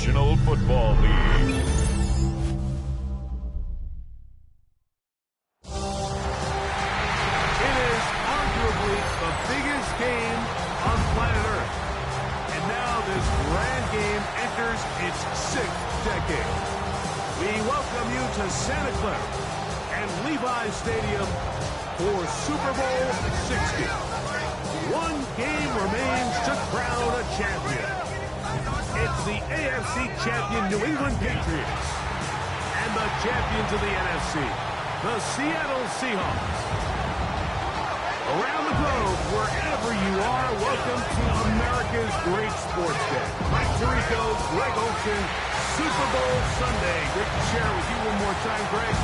National Football League. It is arguably the biggest game on planet Earth. And now this grand game enters its 6th decade. We welcome you to Santa Clara and Levi's Stadium for Super Bowl 60. One game remains to crown a champion. It's the AFC champion New England Patriots and the champions of the NFC, the Seattle Seahawks. Around the globe, wherever you are, welcome to America's great sports day. Mike Tirico, Greg Olsen, Super Bowl Sunday. Great to share with you one more time, Greg.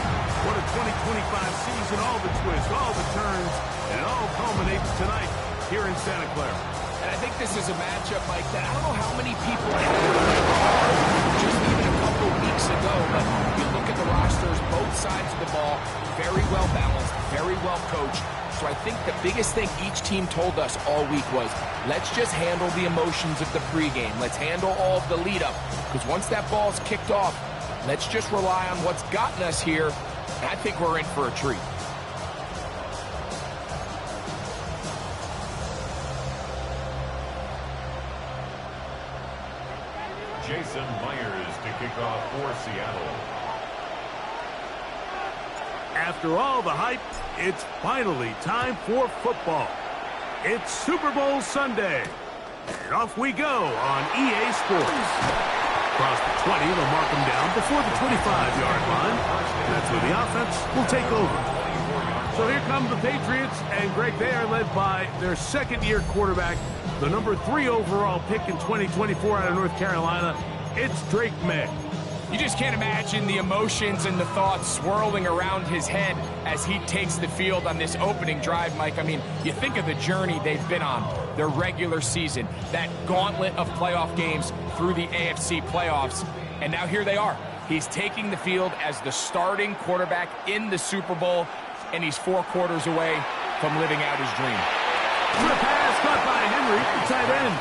What a 2025 season, all the twists, all the turns, and it all culminates tonight here in Santa Clara. And I think this is a matchup, Mike, that I don't know how many people had just even a couple weeks ago, but you look at the rosters, both sides of the ball, very well balanced, very well coached. So I think the biggest thing each team told us all week was, let's just handle the emotions of the pregame. Let's handle all of the lead-up. Because once that ball's kicked off, let's just rely on what's gotten us here. And I think we're in for a treat. Jason Myers to kick off for Seattle. After all the hype, it's finally time for football. It's Super Bowl Sunday. And off we go on EA Sports. Across the 20, they'll mark them down before the 25-yard line. That's where the offense will take over. So here come the Patriots, and Greg, they are led by their second-year quarterback, the number 3 overall pick in 2024 out of North Carolina. It's Drake May. You just can't imagine the emotions and the thoughts swirling around his head as he takes the field on this opening drive, Mike. I mean, you think of the journey they've been on, their regular season, that gauntlet of playoff games through the AFC playoffs, and now here they are. He's taking the field as the starting quarterback in the Super Bowl, and he's 4 quarters away from living out his dream. The pass caught by Henry, tight end.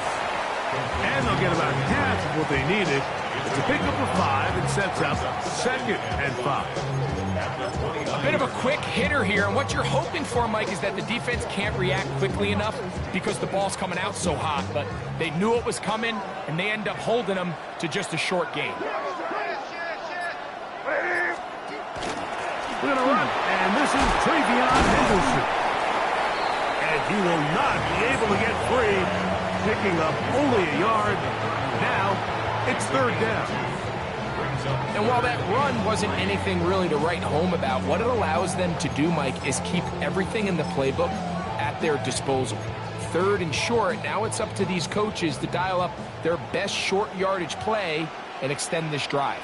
And they'll get about half of what they needed. It's a pickup of 5 and sets up 2nd and 5. A bit of a quick hitter here, and what you're hoping for, Mike, is that the defense can't react quickly enough because the ball's coming out so hot, but they knew it was coming, and they end up holding them to just a short gain. We're going to run, and this is Travion Henderson. And he will not be able to get free, picking up only a yard. Now, it's 3rd down. And while that run wasn't anything really to write home about, what it allows them to do, Mike, is keep everything in the playbook at their disposal. 3rd and short, now it's up to these coaches to dial up their best short yardage play and extend this drive.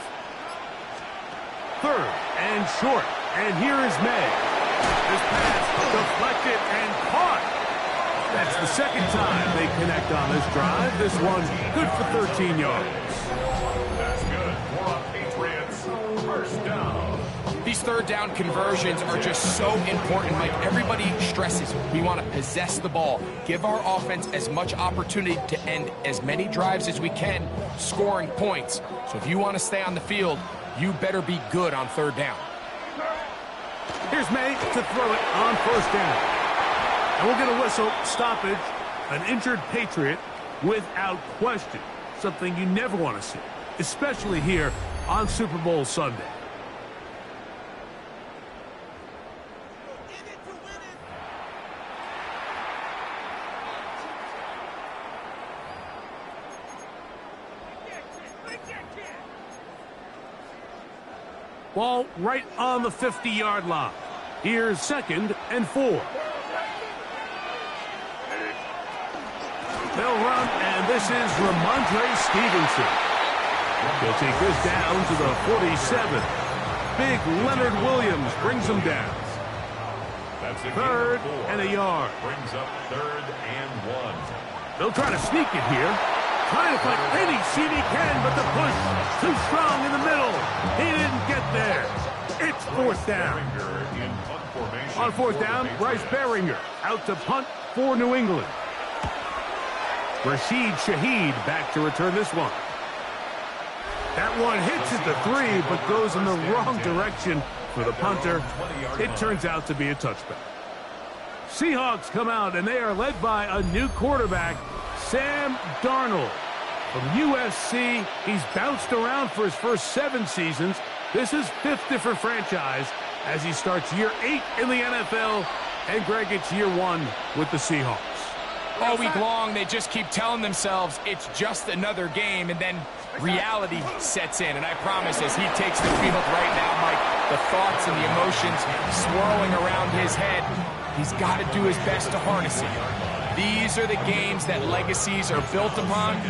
3rd and short, and here is May. This pass deflected and caught. That's the 2nd time they connect on this drive. This one good for 13 yards. That's good for a Patriots first down. These 3rd down conversions are just so important, Mike. Everybody stresses we want to possess the ball, give our offense as much opportunity to end as many drives as we can, scoring points. So if you want to stay on the field, you better be good on 3rd down. Here's May to throw it on 1st down. And we'll get a whistle, stoppage, an injured Patriot without question. Something you never want to see, especially here on Super Bowl Sunday. Ball right on the 50-yard line. Here's 2nd and 4. They'll run, and this is Ramondre Stevenson. He'll take this down to the 47. Big Leonard Williams brings him down. That's a 3rd and a yard. Brings up 3rd and 1. They'll try to sneak it here. Trying to find any seat he can, but the push too strong in the middle. He didn't get there. It's 4th down. On 4th down, Bryce Baringer out to punt for New England. Rashid Shaheed back to return this one. That one hits at the 3, but goes in the wrong direction for the punter. It turns out to be a touchback. Seahawks come out, and they are led by a new quarterback, Sam Darnold. From USC, he's bounced around for his first 7 seasons. This is 5th different franchise as he starts year 8 in the NFL, and Greg, it's year 1 with the Seahawks. All week long, they just keep telling themselves it's just another game, and then reality sets in. And I promise, as he takes the field right now, Mike, the thoughts and the emotions swirling around his head, he's got to do his best to harness it. These are the games that legacies are built upon.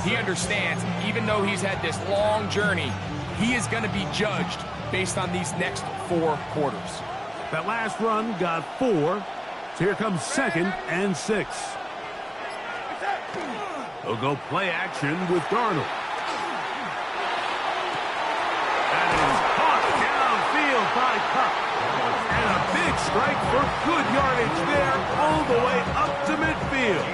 He understands, even though he's had this long journey, he is going to be judged based on these next 4 quarters. That last run got 4. So here comes 2nd and 6. They'll go play action with Darnold. That is caught downfield by Cup. And a big strike for good yardage there all the way up to midfield.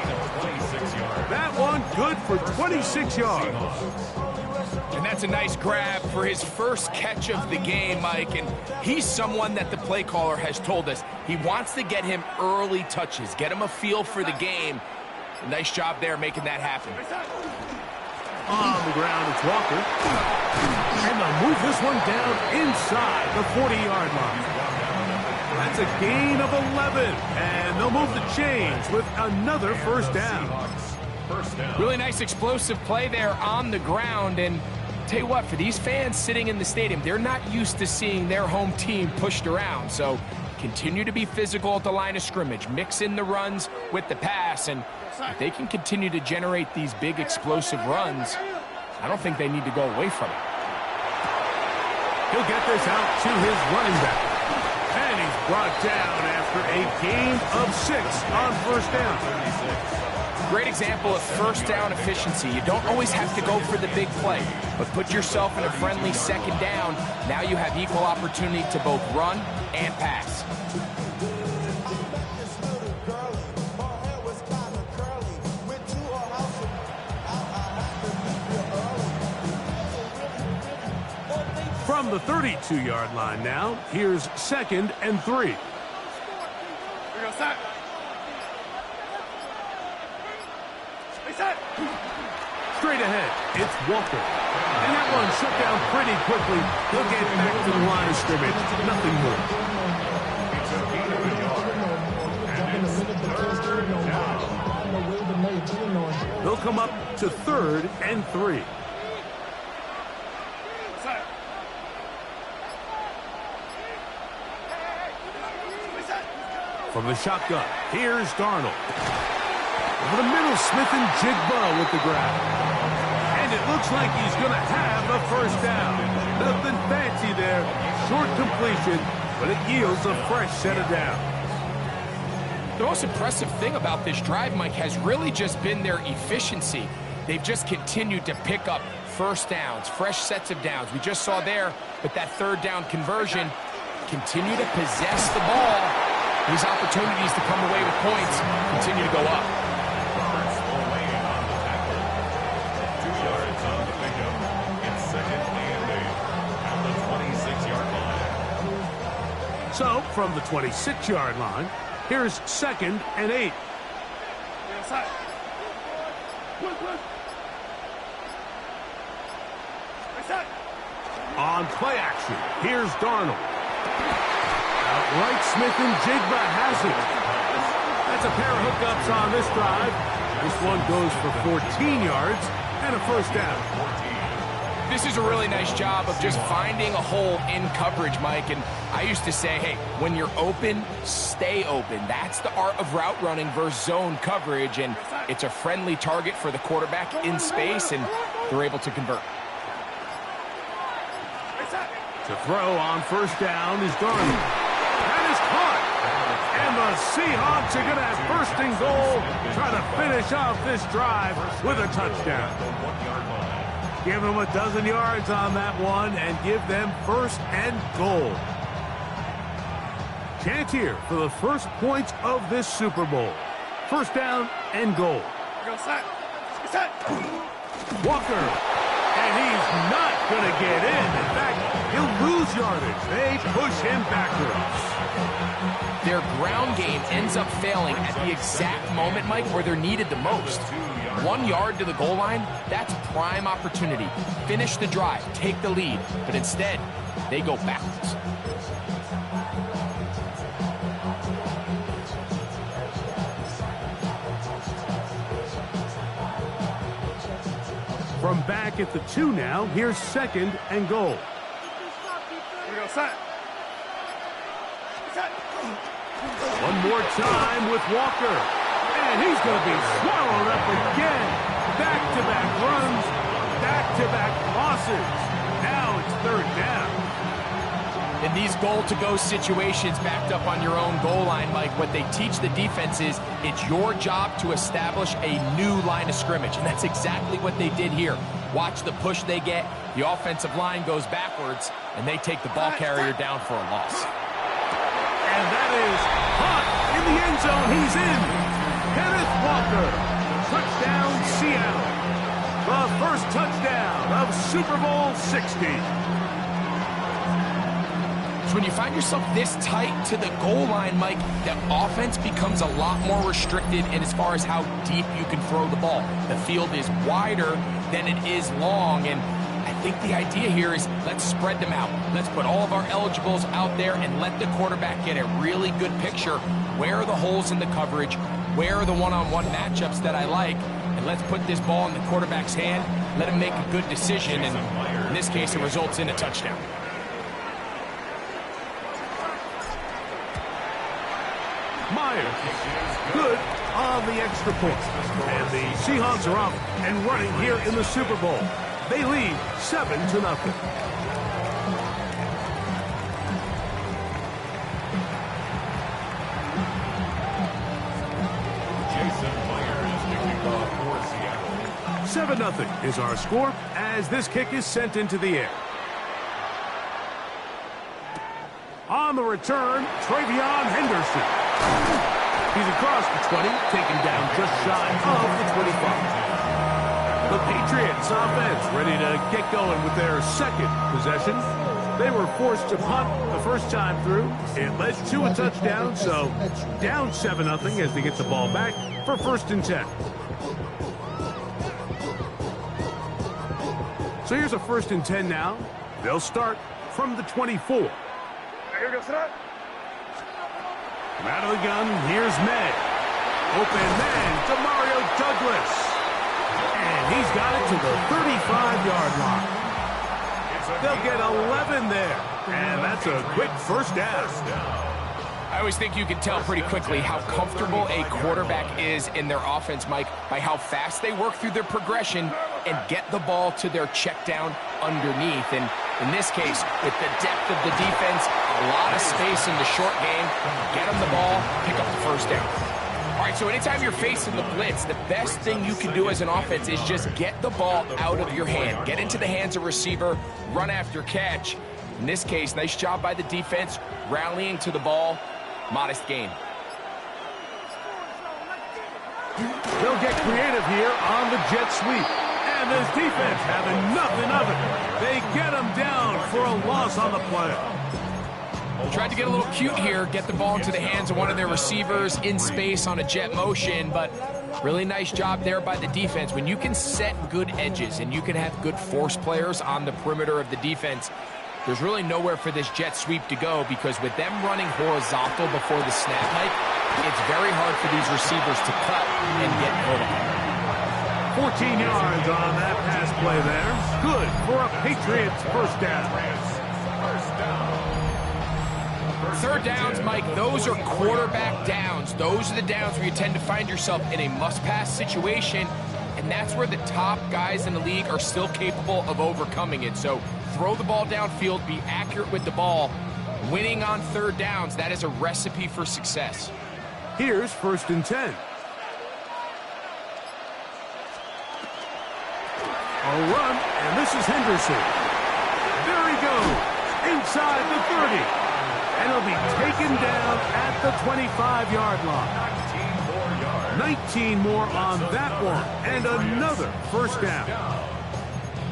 That one good for 26 yards. And that's a nice grab for his first catch of the game, Mike. And he's someone that the play caller has told us he wants to get him early touches, get him a feel for the game. A nice job there making that happen. On the ground, it's Walker. And they'll move this one down inside the 40-yard line. That's a gain of 11. And they'll move the chains with another first down. Really nice explosive play there on the ground. And tell you what, for these fans sitting in the stadium, they're not used to seeing their home team pushed around. So continue to be physical at the line of scrimmage. Mix in the runs with the pass. And if they can continue to generate these big explosive runs, I don't think they need to go away from it. He'll get this out to his running back. And he's brought down after a gain of 6 on first down. Great example of first down efficiency. You don't always have to go for the big play, but put yourself in a friendly 2nd down. Now you have equal opportunity to both run and pass. From the 32-yard line now, here's 2nd and 3. Straight ahead, it's Walker. And that one shut down pretty quickly. He'll get back to the line of scrimmage. Nothing more. They'll come up to 3rd and 3. From the shotgun, here's Darnold. Over the middle, Smith and Jigba with the grab. And it looks like he's going to have a first down. Nothing fancy there. Short completion, but it yields a fresh set of downs. The most impressive thing about this drive, Mike, has really just been their efficiency. They've just continued to pick up first downs, fresh sets of downs. We just saw there with that 3rd down conversion, continue to possess the ball. These opportunities to come away with points continue to go up. So, from the 26-yard line, here's 2nd and 8. On play action, here's Darnold. Outright, Smith and Jigba has it. That's a pair of hookups on this drive. This one goes for 14 yards and a first down. This is a really nice job of just finding a hole in coverage, Mike. And I used to say, hey, when you're open, stay open. That's the art of route running versus zone coverage. And it's a friendly target for the quarterback in space, and they're able to convert. To throw on first down is Darnold. That is caught. And the Seahawks are going to have first and goal, try to finish off this drive with a touchdown. Give them a dozen yards on that one and give them first and goal. Chance here for the first points of this Super Bowl. First down and goal. Walker. And he's not going to get in. In fact, he'll lose yardage. They push him backwards. Their ground game ends up failing at the exact moment, Mike, where they're needed the most. 1 yard to the goal line, that's prime opportunity. Finish the drive, take the lead, but instead, they go backwards. From back at the 2 now, here's 2nd and goal. Here we go, set. One more time with Walker. And he's going to be swallowed up again. Back-to-back runs, back-to-back losses. Now it's 3rd down. In these goal-to-go situations backed up on your own goal line, Mike, what they teach the defense is it's your job to establish a new line of scrimmage, and that's exactly what they did here. Watch the push they get. The offensive line goes backwards, and they take the ball carrier down for a loss. And that is hot in the end zone. He's in. Kenneth Walker. Touchdown, Seattle. The first touchdown of Super Bowl 60. When you find yourself this tight to the goal line, Mike, the offense becomes a lot more restricted in as far as how deep you can throw the ball. The field is wider than it is long, and I think the idea here is let's spread them out. Let's put all of our eligibles out there and let the quarterback get a really good picture. Where are the holes in the coverage? Where are the one-on-one matchups that I like? And let's put this ball in the quarterback's hand, let him make a good decision, and in this case, it results in a touchdown. Myers, good on the extra point. And the Seahawks are up and running here in the Super Bowl. They lead 7-0. Jason Myers kicking off for Seattle. 7-0 is our score as this kick is sent into the air. On the return, Travion Henderson. He's across the 20, taken down just shy of the 25. The Patriots offense ready to get going with their 2nd possession. They were forced to punt the first time through. It led to a touchdown, so down 7-0 as they get the ball back for 1st and 10. So here's a 1st and 10 now. They'll start from the 24. Here we go, set. Out of the gun, here's May. Open man to Mario Douglas. And he's got it to the 35-yard line. They'll get 11 there. And that's a quick 1st down. I always think you can tell pretty quickly how comfortable a quarterback is in their offense, Mike, by how fast they work through their progression and get the ball to their check down underneath. And in this case, with the depth of the defense, a lot of space in the short game, get them the ball, pick up the 1st down. All right, so anytime you're facing the blitz, the best thing you can do as an offense is just get the ball out of your hand. Get into the hands of receiver, run after catch. In this case, nice job by the defense, rallying to the ball. Modest gain. They'll get creative here on the jet sweep. And this defense having nothing of it. They get him down for a loss on the play. Tried to get a little cute here, get the ball into the hands of one of their receivers in space on a jet motion, but really nice job there by the defense. When you can set good edges and you can have good force players on the perimeter of the defense, there's really nowhere for this jet sweep to go, because with them running horizontal before the snap, Mike, it's very hard for these receivers to cut and get vertical. 14 yards on that pass play there. Good for a Patriots 1st down. 3rd downs, Mike, those are quarterback downs. Those are the downs where you tend to find yourself in a must-pass situation, and that's where the top guys in the league are still capable of overcoming it. So throw the ball downfield, be accurate with the ball. Winning on 3rd downs, that is a recipe for success. Here's 1st and 10. A run, and this is Henderson. There he goes, inside the 30. And he'll be taken down at the 25-yard line. 19 more on that one, and another 1st down.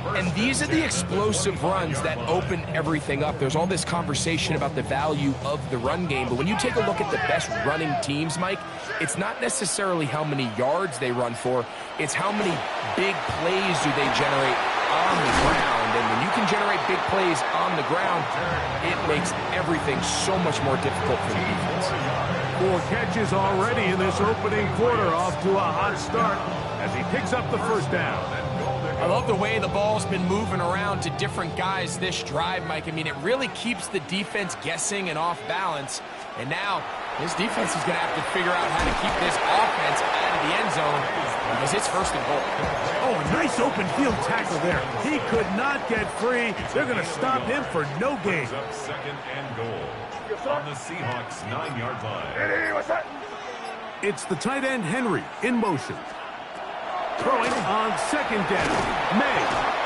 And these are the explosive runs that open everything up. There's all this conversation about the value of the run game, but when you take a look at the best running teams, Mike, it's not necessarily how many yards they run for, it's how many big plays do they generate on the ground. And when you can generate big plays on the ground, it makes everything so much more difficult for the defense. 4 catches already in this opening quarter, off to a hot start as he picks up the first down. I love the way the ball's been moving around to different guys this drive, Mike. I mean, it really keeps the defense guessing and off balance. And now, this defense is going to have to figure out how to keep this offense out of the end zone because it's first and goal. Oh, a nice open field tackle there. He could not get free. They're going to stop him for no gain. Up second and goal on the Seahawks 9-yard line. It's the tight end Henry in motion. Throwing on second down. May.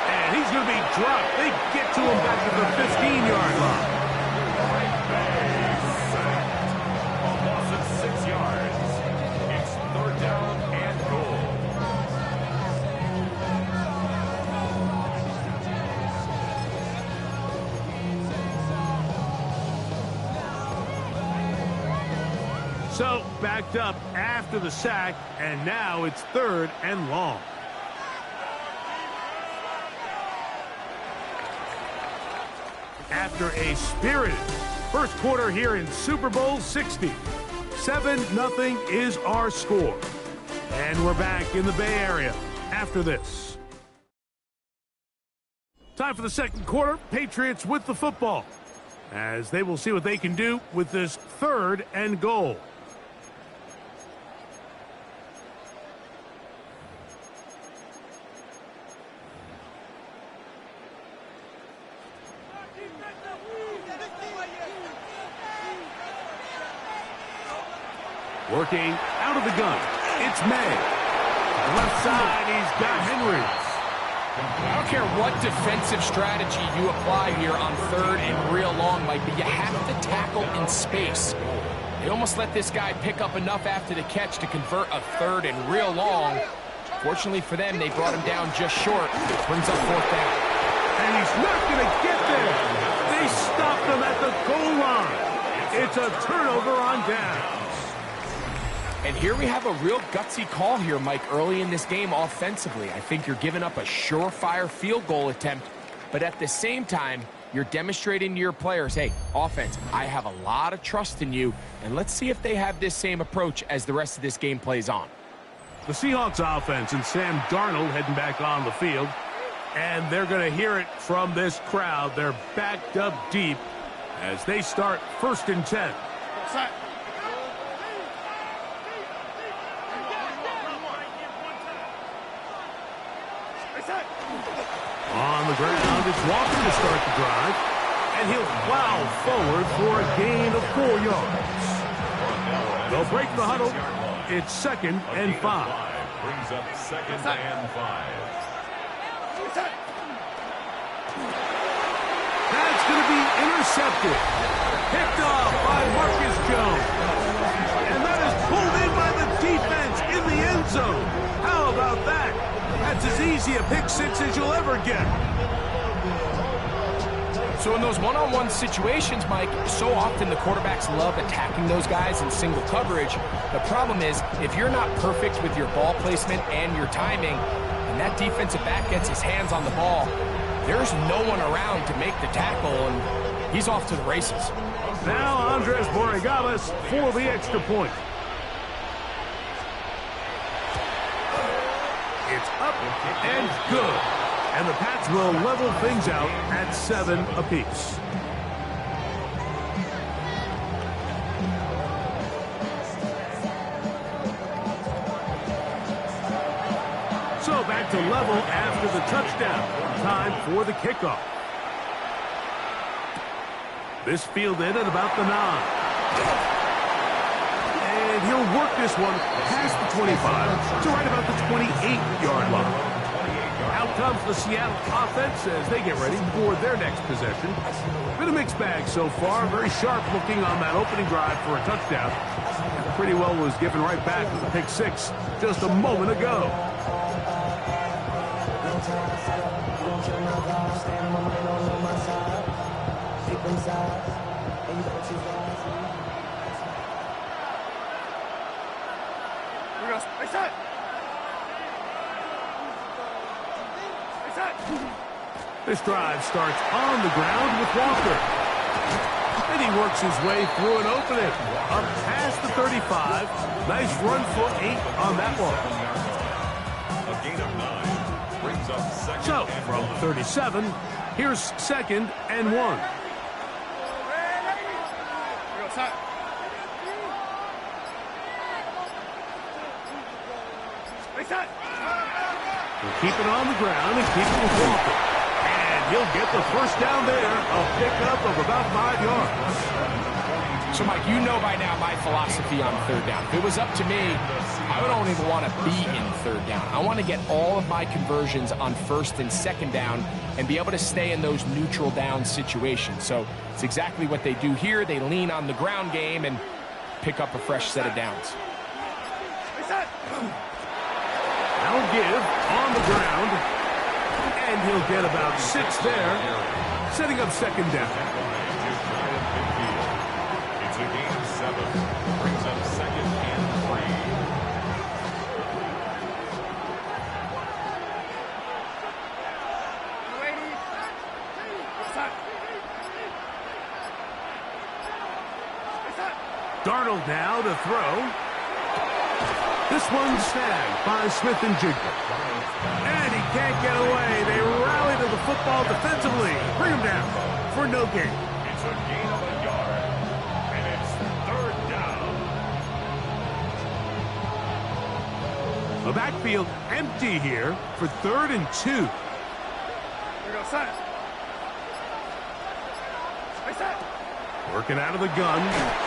And he's going to be dropped. They get to him back at the 15-yard line. A loss of 6 yards. It's third down and goal. So, backed up after the sack, and now it's third and long. After a spirited first quarter here in Super Bowl 60, 7-0 is our score. And we're back in the Bay Area after this. Time for the second quarter. Patriots with the football, as they will see what they can do with this third and goal. Working out of the gun, it's May. To the left side, he's got Henry. I don't care what defensive strategy you apply here on third and real long, Mike, but you have to tackle in space. They almost let this guy pick up enough after the catch to convert a third and real long. Fortunately for them, they brought him down just short. Brings up fourth down. And he's not going to get there. They stopped him at the goal line. It's a turnover on down. And here we have a real gutsy call here, Mike, early in this game offensively. I think you're giving up a surefire field goal attempt, but at the same time, you're demonstrating to your players, hey, offense, I have a lot of trust in you, and let's see if they have this same approach as the rest of this game plays on. The Seahawks offense and Sam Darnold heading back on the field, and they're going to hear it from this crowd. They're backed up deep as they start first and 10. On the ground, it's Walker to start the drive, and he'll plow forward for a gain of 4 yards. They'll break the huddle. It's second and 5. Brings up second and 5. That's going to be intercepted. Picked off by Marcus Jones. And that is pulled in by the defense in the end zone. How about that? That's as easy a pick six as you'll ever get. So in those one-on-one situations, Mike, so often the quarterbacks love attacking those guys in single coverage. The problem is, if you're not perfect with your ball placement and your timing, and that defensive back gets his hands on the ball, there's no one around to make the tackle, and he's off to the races. Now Andres Borregales for the extra point. It's up and good. And the Pats will level things out at 7 apiece. So back to level after the touchdown. Time for the kickoff. This fielded at about the 9. And he'll work this one past the 25 to right about the 28-yard line. Out comes the Seattle offense as they get ready for their next possession. Been a mixed bag so far. Very sharp looking on that opening drive for a touchdown. Pretty well was given right back with the pick six just a moment ago. This drive starts on the ground with Walker. And he works his way through an opening. Up past the 35. Nice run for 8 on that one. A gain of 9 brings up second. So, from 37, here's 2nd and 1. We'll keep it on the ground and keep it with Walker. And he'll get the first down there, a pickup of about 5 yards. So, Mike, you know by now my philosophy on 3rd down. If it was up to me, I don't even want to be in 3rd down. I want to get all of my conversions on 1st and 2nd down and be able to stay in those neutral down situations. So it's exactly what they do here. They lean on the ground game and pick up a fresh set of downs. Now give on the ground. And he'll get about 6 there, setting up 2nd down. It's a gain of 7. Brings up 2nd and 3. Darnold now to throw. This one's snagged by Smith and Jigba. And he can't get away. They rally to the football defensively. Bring him down for no gain. It's a gain of a yard. And it's 3rd down. The backfield empty here for 3rd and 2. Working out of the gun,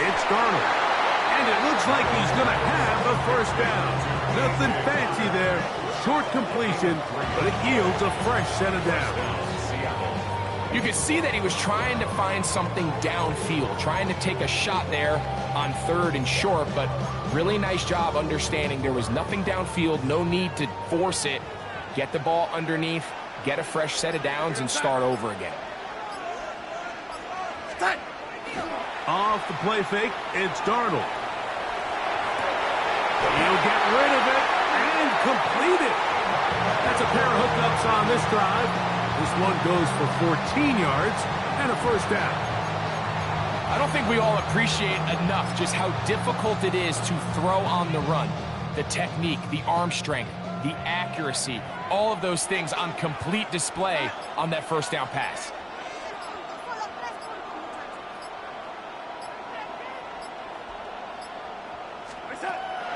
it's Darnold. And it looks like he's going to have a first down. Nothing fancy there. Short completion, but it yields a fresh set of downs. You could see that he was trying to find something downfield, trying to take a shot there on 3rd and short, but really nice job understanding there was nothing downfield, no need to force it. Get the ball underneath, get a fresh set of downs, and start over again. Off the play fake, it's Darnold. He'll get rid of it and complete it. That's a pair of hookups on this drive. This one goes for 14 yards and a first down. I don't think we all appreciate enough just how difficult it is to throw on the run. The technique, the arm strength, the accuracy, all of those things on complete display on that first down pass.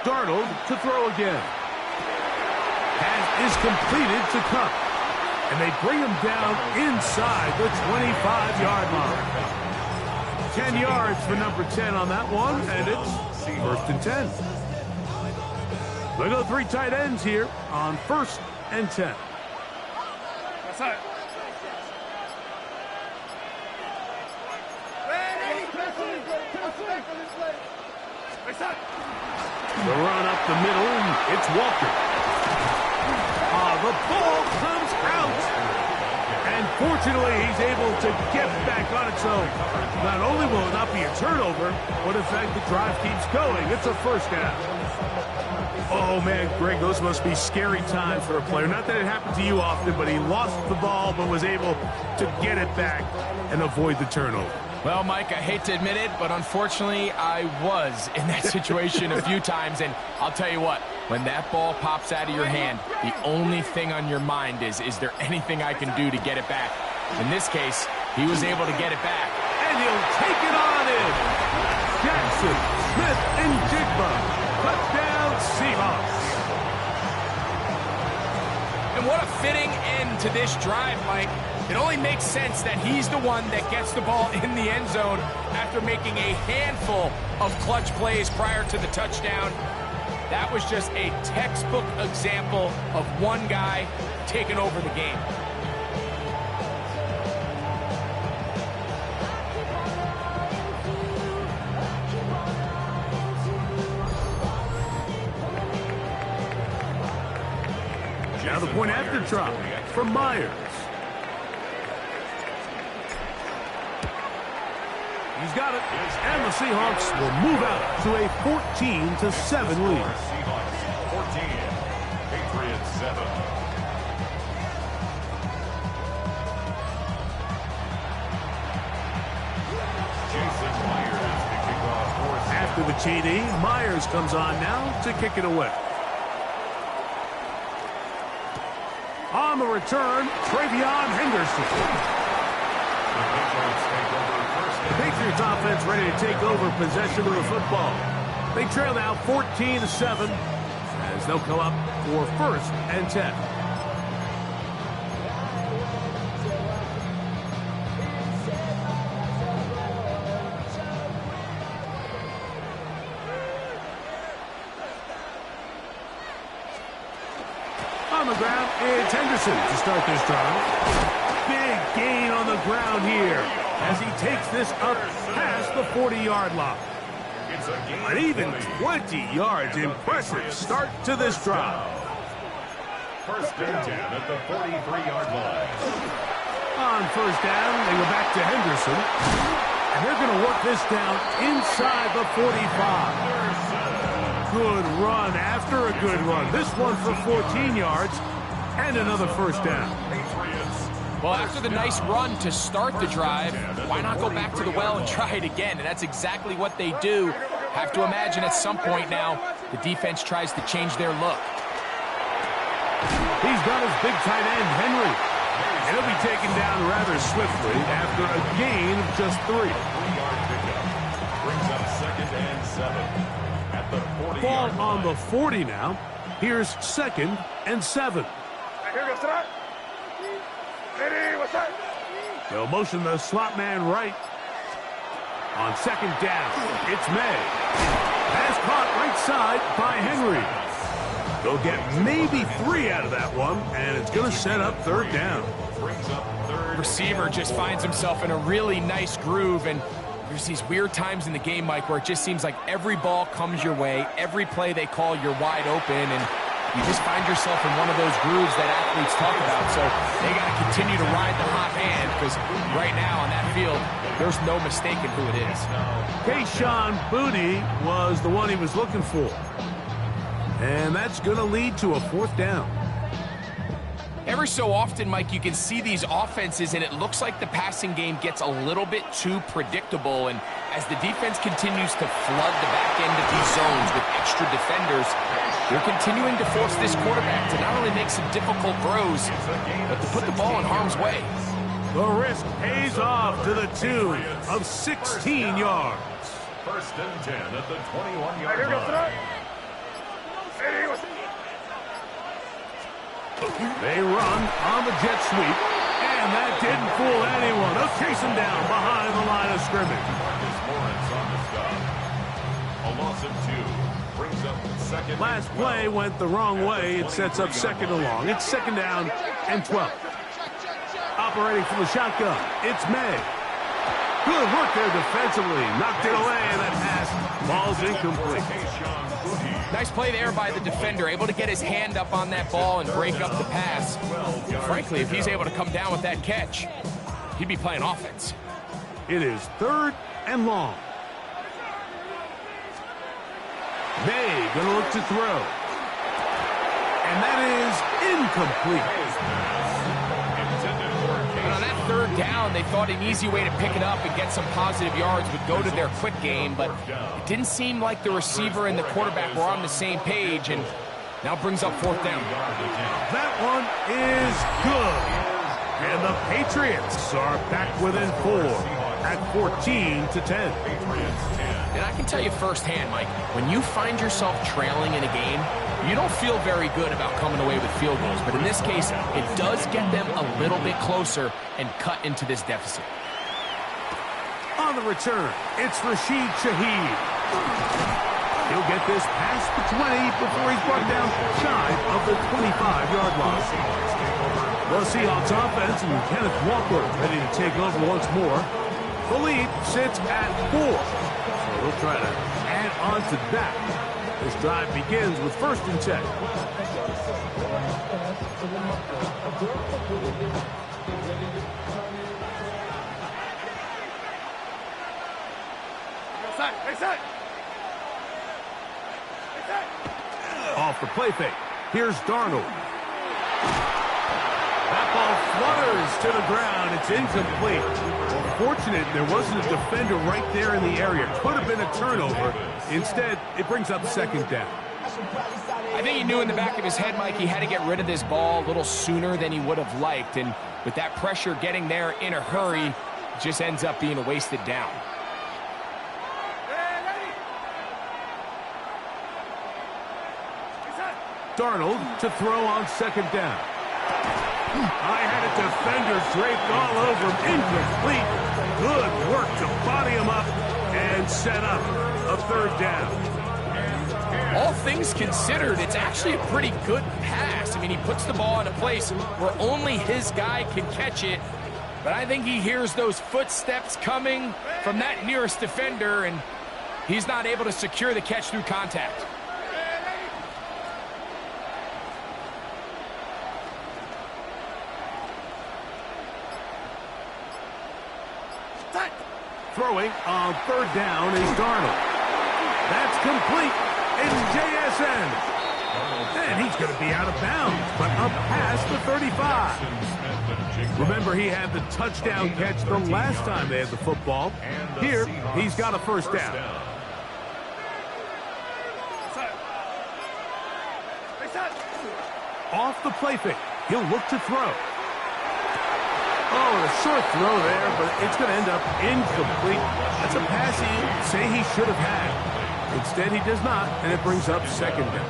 Darnold to throw again. Pass is completed to Cup. And they bring him down inside the 25-yard line. 10 yards for number 10 on that one, and it's 1st and 10. They go 3 tight ends here on 1st and 10. The run up the middle, it's Walker. The ball comes out. And fortunately, he's able to get back on it. So not only will it not be a turnover, but in fact, the drive keeps going. It's a first down. Oh, man, Greg, those must be scary times for a player. Not that it happened to you often, but he lost the ball but was able to get it back and avoid the turnover. Well, Mike, I hate to admit it, but unfortunately, I was in that situation a few times. And I'll tell you what, when that ball pops out of your hand, the only thing on your mind is there anything I can do to get it back? In this case, he was able to get it back. And he'll take it on in. Jackson, Smith, and Jigba. Touchdown, Seahawks. And what a fitting end to this drive, Mike. It only makes sense that he's the one that gets the ball in the end zone after making a handful of clutch plays prior to the touchdown. That was just a textbook example of one guy taking over the game. Now the point after drop from Myers. He's got it. And the Seahawks will move out to a 14-7 lead. Seahawks 14, Patriots 7. After the TD, Myers comes on now to kick it away. On the return, Travion Henderson. The Patriots offense ready to take over possession of the football. They trail now 14-7 as they'll come up for 1st and 10. On the ground, it's Henderson to start this drive. Big gain on the ground here as he takes this up past the 40-yard line. An even 20 yards. Impressive start to this drive. 1st and 10 at the 43-yard line. On 1st down, they go back to Henderson. And they're going to work this down inside the 45. Good run after a good run. This one for 14 yards and another 1st down. Well, after the nice run to start the drive, why not go back to the well and try it again? And that's exactly what they do. Have to imagine at some point now, the defense tries to change their look. He's got his big tight end, Henry. And he'll be taken down rather swiftly after a gain of just 3. 3-yard pickup. Brings up 2nd and 7. At the 40 Ball on the 40 now. Here's 2nd and 7. Here goes that. Ready, what's that? They'll motion the slot man right. On 2nd down, it's May. Pass caught right side by Henry. They'll get maybe 3 out of that one, and it's going to set up 3rd down. Brings up 3rd. Receiver just finds himself in a really nice groove, and there's these weird times in the game, Mike, where it just seems like every ball comes your way, every play they call, you're wide open, and you just find yourself in one of those grooves that athletes talk about. So they got to continue to ride the hot hand, because right now on that field, there's no mistaking who it is. Kayshon Boutte was the one he was looking for. And that's going to lead to a 4th down. Every so often, Mike, you can see these offenses, and it looks like the passing game gets a little bit too predictable. And as the defense continues to flood the back end of these zones with extra defenders, they're continuing to force this quarterback to not only make some difficult throws, but to put the ball in harm's way. The risk pays off to the tune of 16 yards. 1st and 10 at the 21-yard Here goes line. that. Ready, what's that? They run on the jet sweep, and that didn't fool anyone. They'll chase him down behind the line of scrimmage. Marcus Lawrence on the stop. A loss of 2 brings up 2nd. Last play went the wrong way. It sets up 2nd and long. It's 2nd down and 12. Operating from the shotgun, it's May. Good work there defensively. Knocked it away, and that pass falls incomplete. Nice play there by the defender, able to get his hand up on that ball and break up the pass. Frankly, if he's able to come down with that catch, he'd be playing offense. It is 3rd and long. May going to look to throw. And that is incomplete. And on that 3rd down, they thought an easy way to pick it up and get some positive yards would go to their quick game, but it didn't seem like the receiver and the quarterback were on the same page, and now brings up 4th down. That one is good. And the Patriots are back within 4 at 14-10. And I can tell you firsthand, Mike, when you find yourself trailing in a game, you don't feel very good about coming away with field goals. But in this case, it does get them a little bit closer and cut into this deficit. On the return, it's Rashid Shaheed. He'll get this past the 20 before he's brought down shy of the 25-yard line. The Seahawks offense and Kenneth Walker ready to take over once more. The lead sits at 4. So they'll try to add on to that. This drive begins with 1st and 10. Off the play fake. Here's Darnold. That ball flutters to the ground. It's incomplete. Well, fortunate there wasn't a defender right there in the area. Could have been a turnover. Instead, it brings up second down. I think he knew in the back of his head, Mike, he had to get rid of this ball a little sooner than he would have liked. And with that pressure getting there in a hurry, it just ends up being a wasted down. Darnold to throw on second down. I had a defender draped all over him. Incomplete. Good work to body him up and set up a third down. All things considered, it's actually a pretty good pass. I mean, he puts the ball in a place where only his guy can catch it. But I think he hears those footsteps coming from that nearest defender, and he's not able to secure the catch through contact. Throwing on third down is Darnold. That's complete in JSN. And he's going to be out of bounds, but up past the 35. Remember, he had the touchdown catch the last time they had the football. Here, he's got a first down. Off the play fake. He'll look to throw. Oh, a short throw there, but it's going to end up incomplete. That's a pass he'd say he should have had. Instead, he does not, and it brings up second down.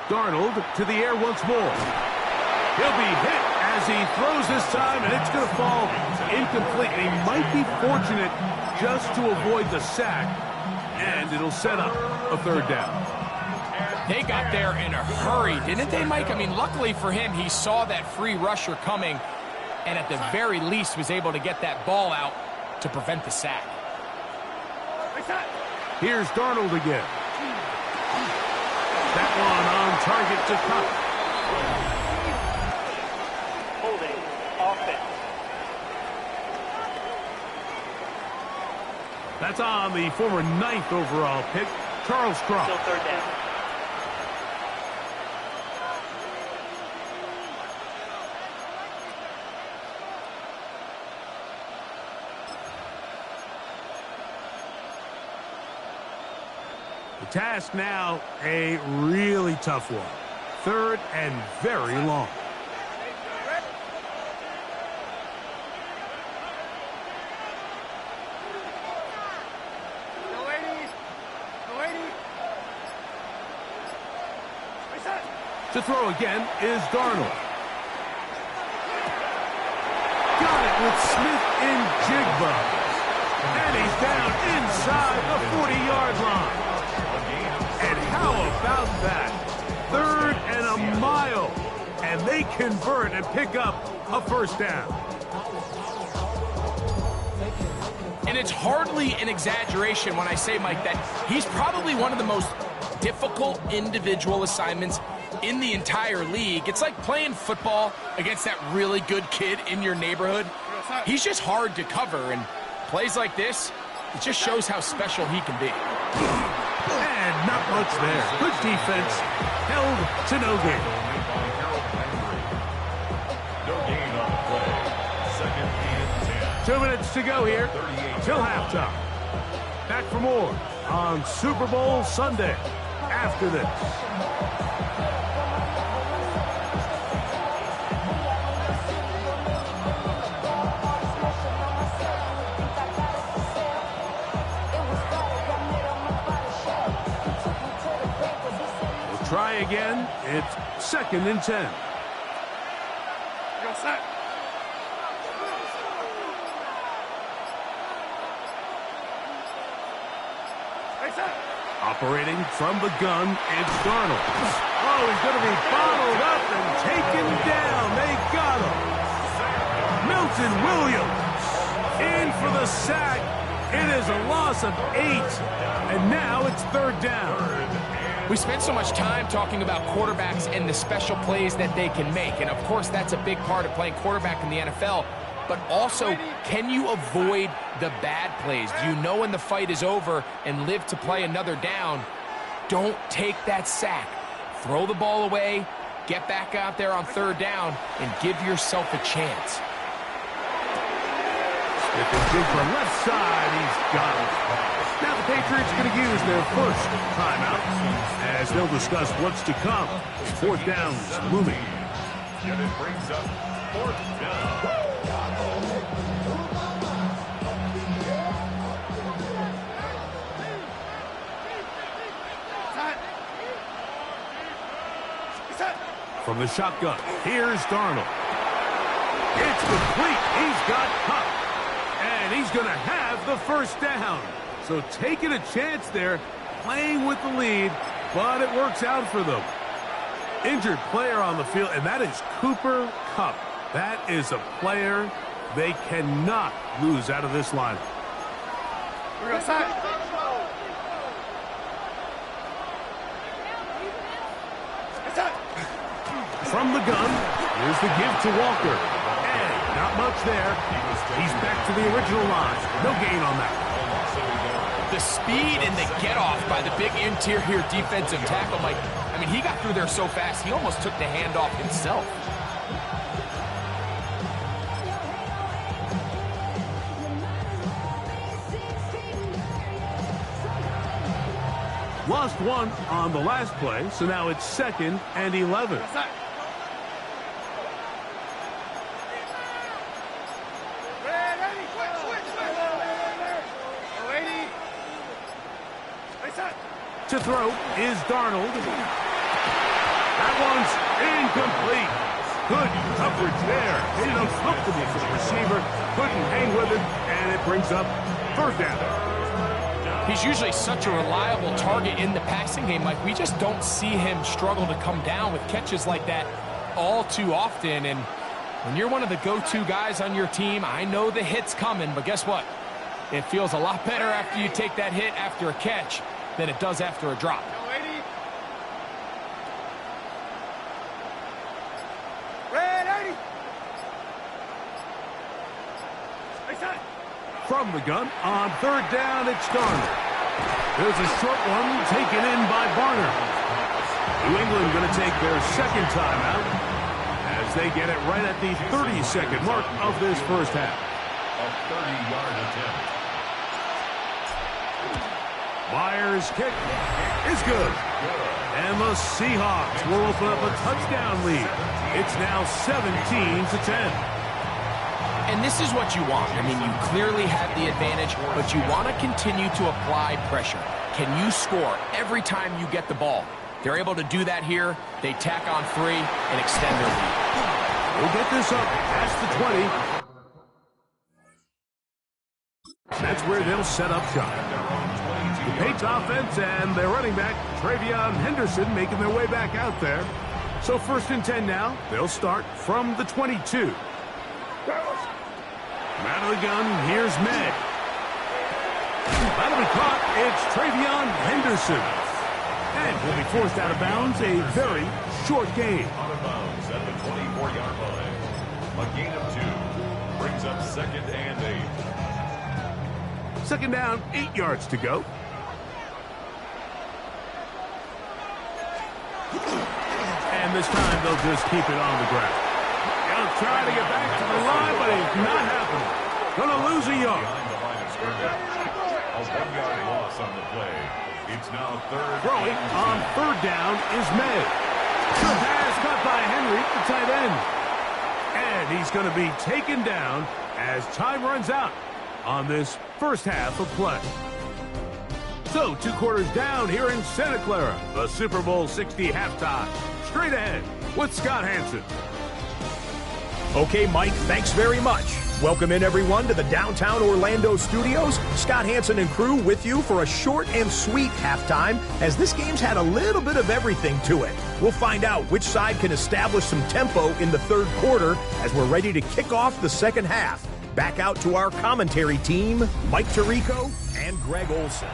Darnold to the air once more. He'll be hit as he throws this time, and it's going to fall incomplete. He might be fortunate just to avoid the sack, and it'll set up a third down. They got there in a hurry, didn't they, Mike? I mean, luckily for him, he saw that free rusher coming, and at the very least was able to get that ball out to prevent the sack. Here's Darnold again. That one on target to Cup. Holding offense. That's on the former 9th overall pick, Charles Cross. Still third down. The task now, a really tough one. Third and very long. To throw again is Darnold. Got it with Smith in Jigba. And he's down inside the 40-yard line. And how about that? Third and a mile. And they convert and pick up a first down. And it's hardly an exaggeration when I say, Mike, that he's probably one of the most difficult individual assignments in the entire league. It's like playing football against that really good kid in your neighborhood. He's just hard to cover, and plays like this, it just shows how special he can be. And not much there. Good defense. Held to no gain. No gain on the play. 2nd and 10. 2 minutes to go here till halftime. Back for more on Super Bowl Sunday after this. Try again. It's 2nd and 10. A Operating from the gun, it's Darnold. Oh, he's going to be bottled up and taken down. They got him. Milton Williams in for the sack. It is a loss of 8, and now it's third down. We spent so much time talking about quarterbacks and the special plays that they can make, and of course that's a big part of playing quarterback in the NFL. But also, can you avoid the bad plays? Do you know when the fight is over and live to play another down? Don't take that sack. Throw the ball away, get back out there on third down, and give yourself a chance. With the dig from left side, he's got it. Now the Patriots are going to use their first timeout as they'll discuss what's to come. Fourth down's looming. And it brings up fourth down. From the shotgun, here's Darnold. It's complete. He's got Cup. And he's going to have the first down. So taking a chance there, playing with the lead, but it works out for them. Injured player on the field, and that is Cooper Kupp. That is a player they cannot lose out of this line. We're going to From the gun, here's the give to Walker. And not much there. He's back to the original line. No gain on that. The speed and the get-off by the big interior defensive tackle, Mike. I mean, he got through there so fast, he almost took the handoff himself. Lost one on the last play, so now it's 2nd and 11. To throw is Darnold. That one's incomplete. Good coverage there. Made it uncomfortable for the receiver. Couldn't hang with it, and it brings up third down. He's usually such a reliable target in the passing game, Mike. We just don't see him struggle to come down with catches like that all too often. And when you're one of the go-to guys on your team, I know the hit's coming, but guess what? It feels a lot better after you take that hit after a catch than it does after a drop. From the gun, on third down, it's Darnold. There's a short one taken in by Barner. New England going to take their second timeout as they get it right at the 30-second mark of this first half. A 30-yard attempt. Myers' kick is good. And the Seahawks will open up a touchdown lead. It's now 17-10. And this is what you want. I mean, you clearly have the advantage, but you want to continue to apply pressure. Can you score every time you get the ball? They're able to do that here. They tack on 3 and extend their lead. We'll get this up past the 20. That's where they'll set up shop. The Patriots offense and their running back, Travion Henderson, making their way back out there. So 1st and 10 now. They'll start from the 22. Out of the gun, here's Med. That'll be caught. It's Travion Henderson. And will be forced out of bounds. A very short gain. Out of bounds at the 24-yard line. A gain of 2. Brings up 2nd and 8. 2nd down, 8 yards to go. And this time they'll just keep it on the ground. He'll try to get back to the line, but it's not happening. Gonna lose a yard. Behind the line of scrimmage. A 1-yard loss on the play. It's now 3rd. Throwing on third down is May. Good pass caught by Henry, the tight end. And he's going to be taken down as time runs out on this first half of play. So 2 quarters down here in Santa Clara. The Super Bowl 60 halftime. Straight ahead with Scott Hansen. Okay, Mike, thanks very much. Welcome in, everyone, to the downtown Orlando studios. Scott Hansen and crew with you for a short and sweet halftime, as this game's had a little bit of everything to it. We'll find out which side can establish some tempo in the third quarter as we're ready to kick off the second half. Back out to our commentary team, Mike Tirico and Greg Olson.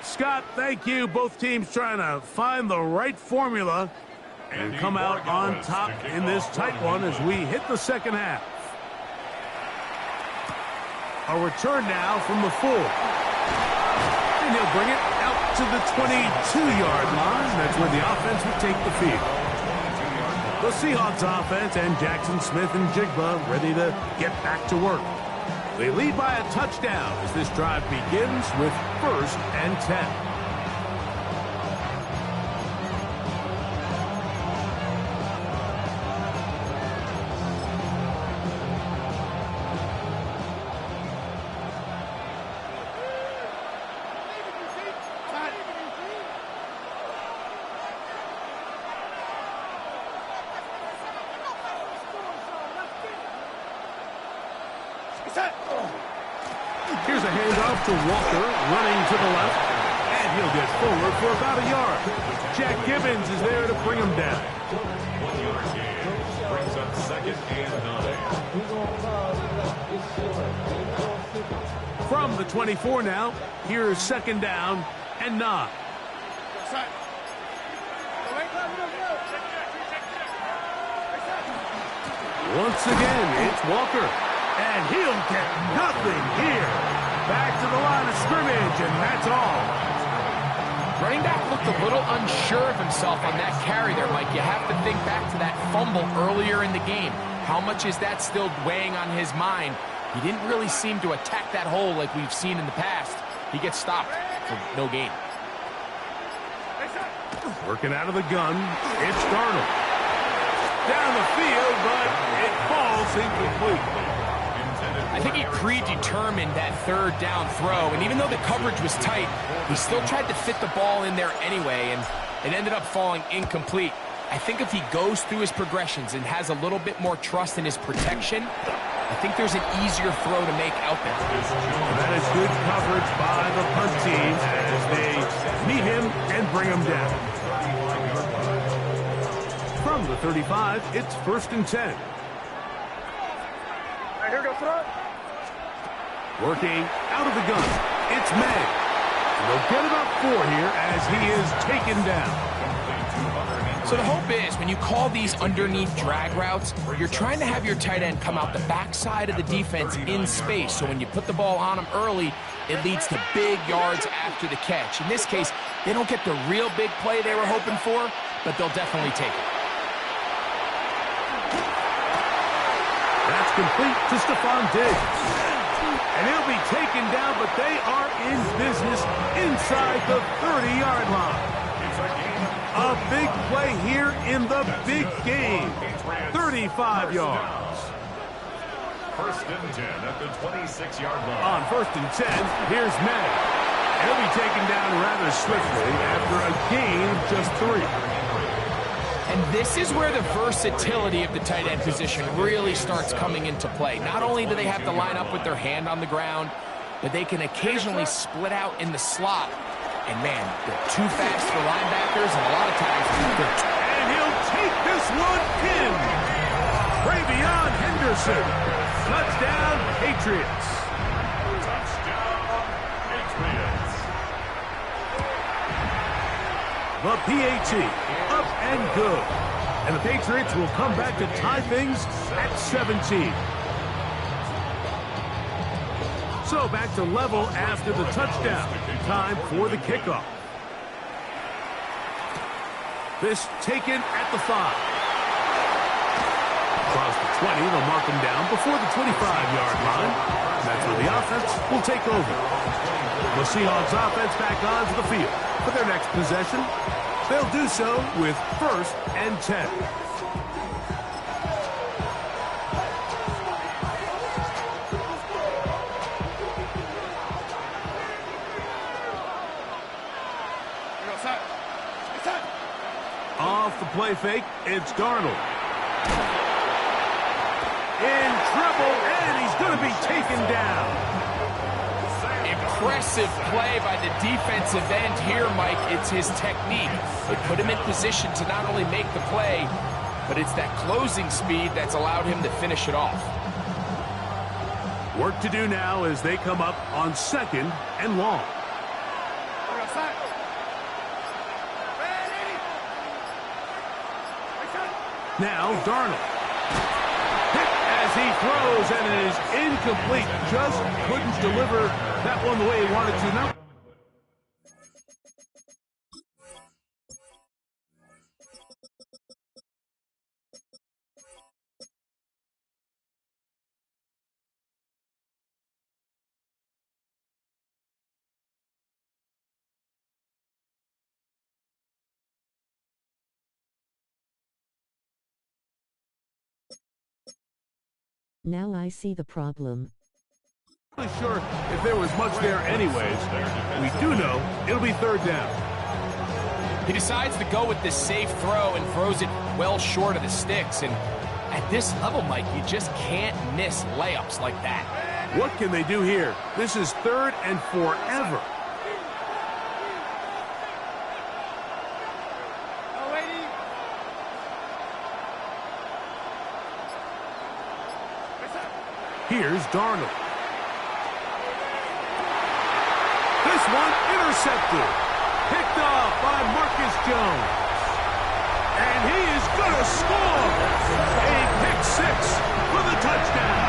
Scott, thank you. Both teams trying to find the right formula and come out on top in this tight one as we hit the second half. A return now from the 4. And he'll bring it out to the 22-yard line. That's where the offense will take the field. The Seahawks offense and Jackson Smith and Jigba ready to get back to work. They lead by a touchdown as this drive begins with 1st and 10. Here's a handoff to Walker, running to the left, and he'll get forward for about a yard. Jack Gibbons is there to bring him down. 1 yard gain brings up 2nd and 9. From the 24 now, here's 2nd down and 9. Once again, it's Walker, and he'll get nothing here. Back to the line of scrimmage, and that's all. Running back looked a little unsure of himself on that carry there, Mike. You have to think back to that fumble earlier in the game. How much is that still weighing on his mind? He didn't really seem to attack that hole like we've seen in the past. He gets stopped for no gain. Working out of the gun, it's Darnold. Down the field, but it falls incomplete. I think he predetermined that 3rd down throw, and even though the coverage was tight, he still tried to fit the ball in there anyway, and it ended up falling incomplete. I think if he goes through his progressions and has a little bit more trust in his protection, I think there's an easier throw to make out there. And that is good coverage by the punt team as they meet him and bring him down. From the 35, it's 1st and 10. Here goes front. Working out of the gun, it's May. They'll get about 4 here as he is taken down. So the hope is when you call these underneath drag routes, you're trying to have your tight end come out the backside of the defense in space. So when you put the ball on him early, it leads to big yards after the catch. In this case, they don't get the real big play they were hoping for, but they'll definitely take it. That's complete to Stephon Diggs. And he'll be taken down, but they are in business inside the 30-yard line. A big play here in the big game. 35 yards. 1st and 10 at the 26-yard line. On 1st and 10, here's May. He'll be taken down rather swiftly after a gain of just 3. And this is where the versatility of the tight end position really starts coming into play. Not only do they have to line up with their hand on the ground, but they can occasionally split out in the slot. And man, they're too fast for linebackers, and a lot of times and he'll take this one in. Ravion Henderson. Touchdown, Patriots. Touchdown, Patriots. The PAT. Up and good. And the Patriots will come back to tie things at 17. So back to level after the touchdown. Time for the kickoff. This taken at the 5. Across the 20, they'll mark him down before the 25-yard line. That's where the offense will take over. The Seahawks offense back onto the field for their next possession. They'll do so with 1st and 10. Off the play fake, it's Darnold. in trouble, and he's going to be taken down. Impressive play by the defensive end here, Mike. It's his technique. It put him in position to not only make the play, but it's that closing speed that's allowed him to finish it off. Work to do now as they come up on 2nd and long. Now Darnold. Hit as he throws, and it is incomplete. Just couldn't deliver that one the way he wanted to. Now Now I see the problem. I'm not sure if there was much there anyways. We do know it'll be 3rd down. He decides to go with this safe throw and throws it well short of the sticks. And at this level, Mike, you just can't miss layups like that. What can they do here? This is 3rd and forever. Here's Darnold. This one intercepted. Picked off by Marcus Jones. And he is going to score. A pick 6 for the touchdown.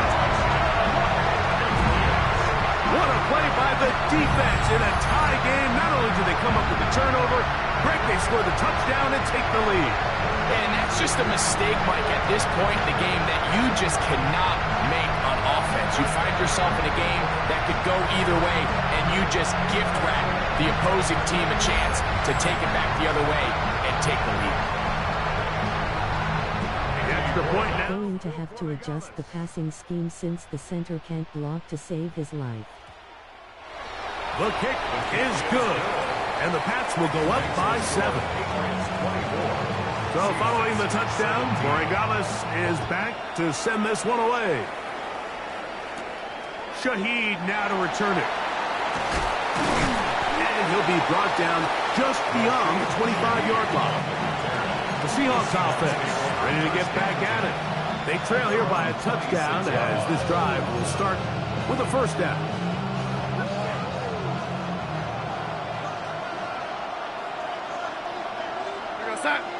What a play by the defense in a tie game. Not only did they come up with the turnover, Greg, they score the touchdown and take the lead. And that's just a mistake, Mike, at this point in the game that you just cannot make on offense. You find yourself in a game that could go either way, and you just gift wrap the opposing team a chance to take it back the other way and take the lead. The extra point now. Going to have to adjust the passing scheme since the center can't block to save his life. The kick is good, and the Pats will go up by 7. So following the touchdown, Borregales is back to send this one away. Shaheed now to return it. And he'll be brought down just beyond the 25-yard line. The Seahawks offense ready to get back at it. They trail here by a touchdown as this drive will start with a 1st down. Here goes that.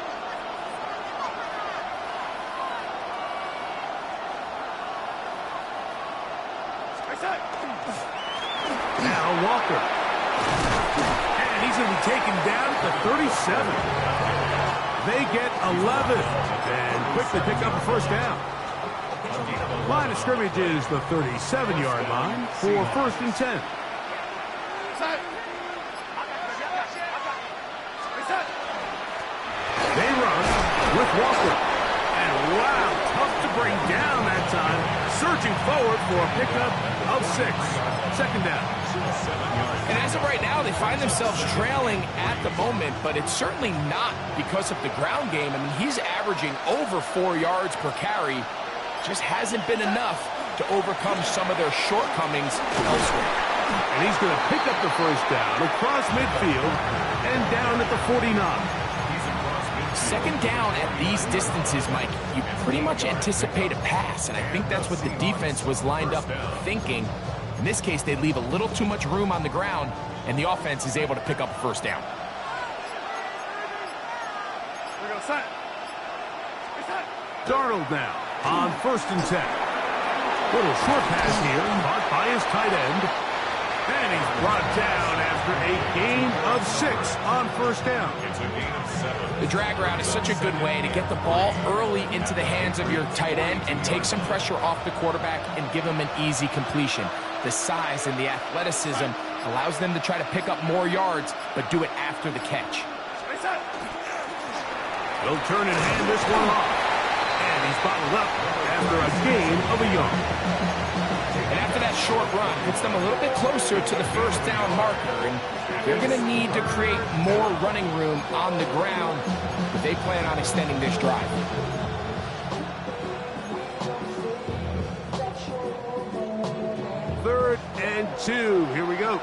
Now Walker. And he's going to be taken down at the 37. They get 11 and quickly pick up a 1st down. Line of scrimmage is the 37-yard line for 1st and 10. They run with Walker. And wow, tough to bring down that time. Surging forward for a pickup of 6. 2nd down. And as of right now, they find themselves trailing at the moment, but it's certainly not because of the ground game. I mean, he's averaging over 4 yards per carry. Just hasn't been enough to overcome some of their shortcomings elsewhere. And he's going to pick up the 1st down across midfield and down at the 49. 2nd down at these distances, Mike, you pretty much anticipate a pass, and I think that's what the defense was lined up thinking. In this case, they leave a little too much room on the ground, and the offense is able to pick up a 1st down. Darnold now on 1st and 10. Little short pass here, caught by his tight end. And he's brought down after a gain of 6 on 1st down. The drag route is such a good way to get the ball early into the hands of your tight end and take some pressure off the quarterback and give him an easy completion. The size and the athleticism allows them to try to pick up more yards, but do it after the catch. He'll turn and hand this one off. And he's bottled up after a gain of a yard. And after that short run, puts them a little bit closer to the 1st down marker. And they're going to need to create more running room on the ground if they plan on extending this drive. and 2. Here we go.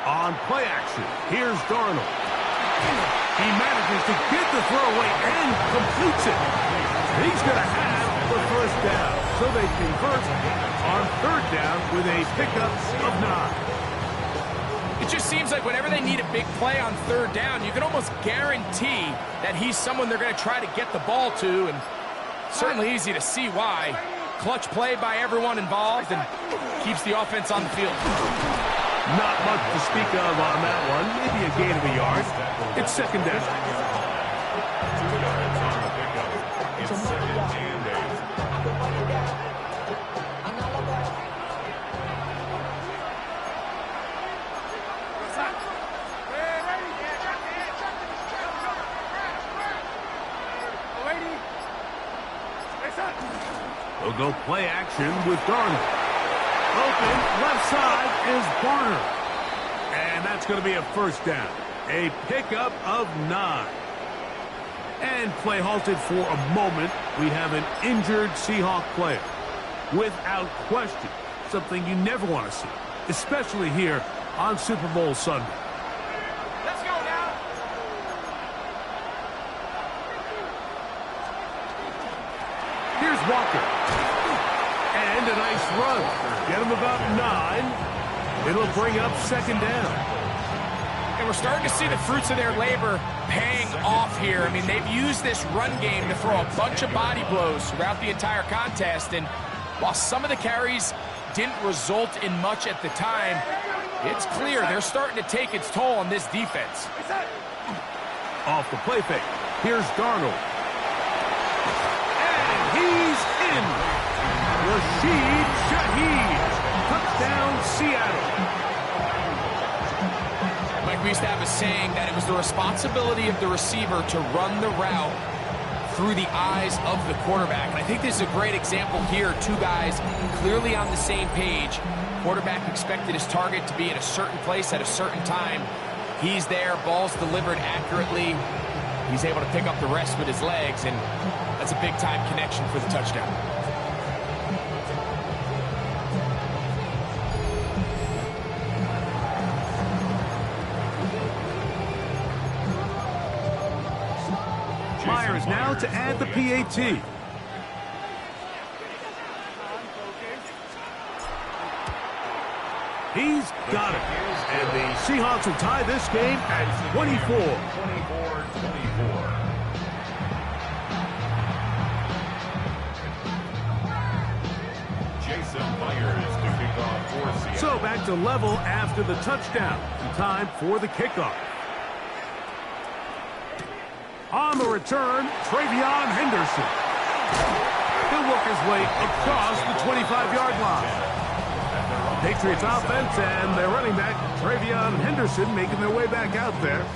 On play action, here's Darnold. He manages to get the throw away and completes it. He's going to have the first down, so they convert on third down with a pickup of 9. It just seems like whenever they need a big play on third down, you can almost guarantee that he's someone they're going to try to get the ball to, and certainly easy to see why. Clutch play by everyone involved and keeps the offense on the field. Not much to speak of on that one. Maybe a gain of a yard. It's second down. 2 yards on the pickup. It's second and 8. They'll go play action with Darnold. Open, left side is Barner. And that's going to be a first down. A pickup of 9. And play halted for a moment. We have an injured Seahawk player. Without question, something you never want to see, especially here on Super Bowl Sunday. Let's go now. Here's Walker. And a nice run. Get him about 9. It'll bring up second down. And we're starting to see the fruits of their labor paying off here. I mean, they've used this run game to throw a bunch of body blows throughout the entire contest. And while some of the carries didn't result in much at the time, it's clear they're starting to take its toll on this defense. Off the play fake. Here's Darnold. And he's in. Rashid Shaheed. Touchdown, Seattle. Mike, we used to have a saying that it was the responsibility of the receiver to run the route through the eyes of the quarterback. And I think this is a great example here. 2 guys clearly on the same page. Quarterback expected his target to be in a certain place at a certain time. He's there, ball's delivered accurately. He's able to pick up the rest with his legs, and that's a big-time connection for the touchdown. Myers now to add the PAT. He's got it. And the Seahawks will tie this game at 24. 24-24. Jason Myers to kick off for Seattle. So back to level after the touchdown. Time for the kickoff. On the return, Travion Henderson. He'll work his way across the 25-yard line. Patriots offense and their running back, Travion Henderson, making their way back out there.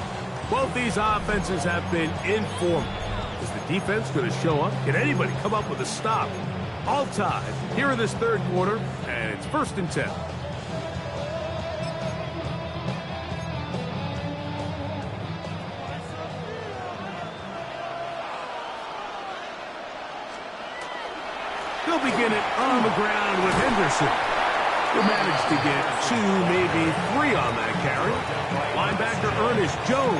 Both these offenses have been informal. Is the defense going to show up? Can anybody come up with a stop? All tied here in this third quarter, and it's 1st and 10. They'll begin it on the ground with Henderson. He'll manage to get 2, maybe 3 on that carry. Linebacker Ernest Jones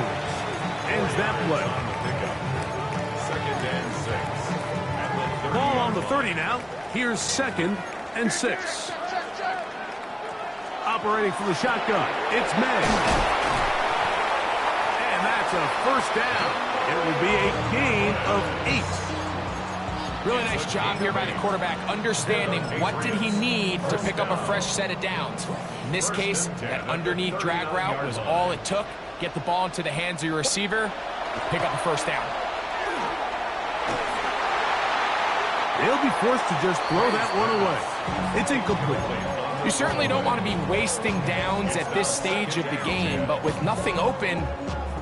ends that play. Second and 6. Ball on the 30 now. Here's 2nd and 6. Operating from the shotgun, it's May. And that's a first down. It will be a gain of 8. Really nice job here by the quarterback, understanding what did he need to pick up a fresh set of downs. In this case, that underneath drag route was all it took. Get the ball into the hands of your receiver, pick up a first down. They'll be forced to just throw that one away. It's incomplete. You certainly don't want to be wasting downs at this stage of the game, but with nothing open,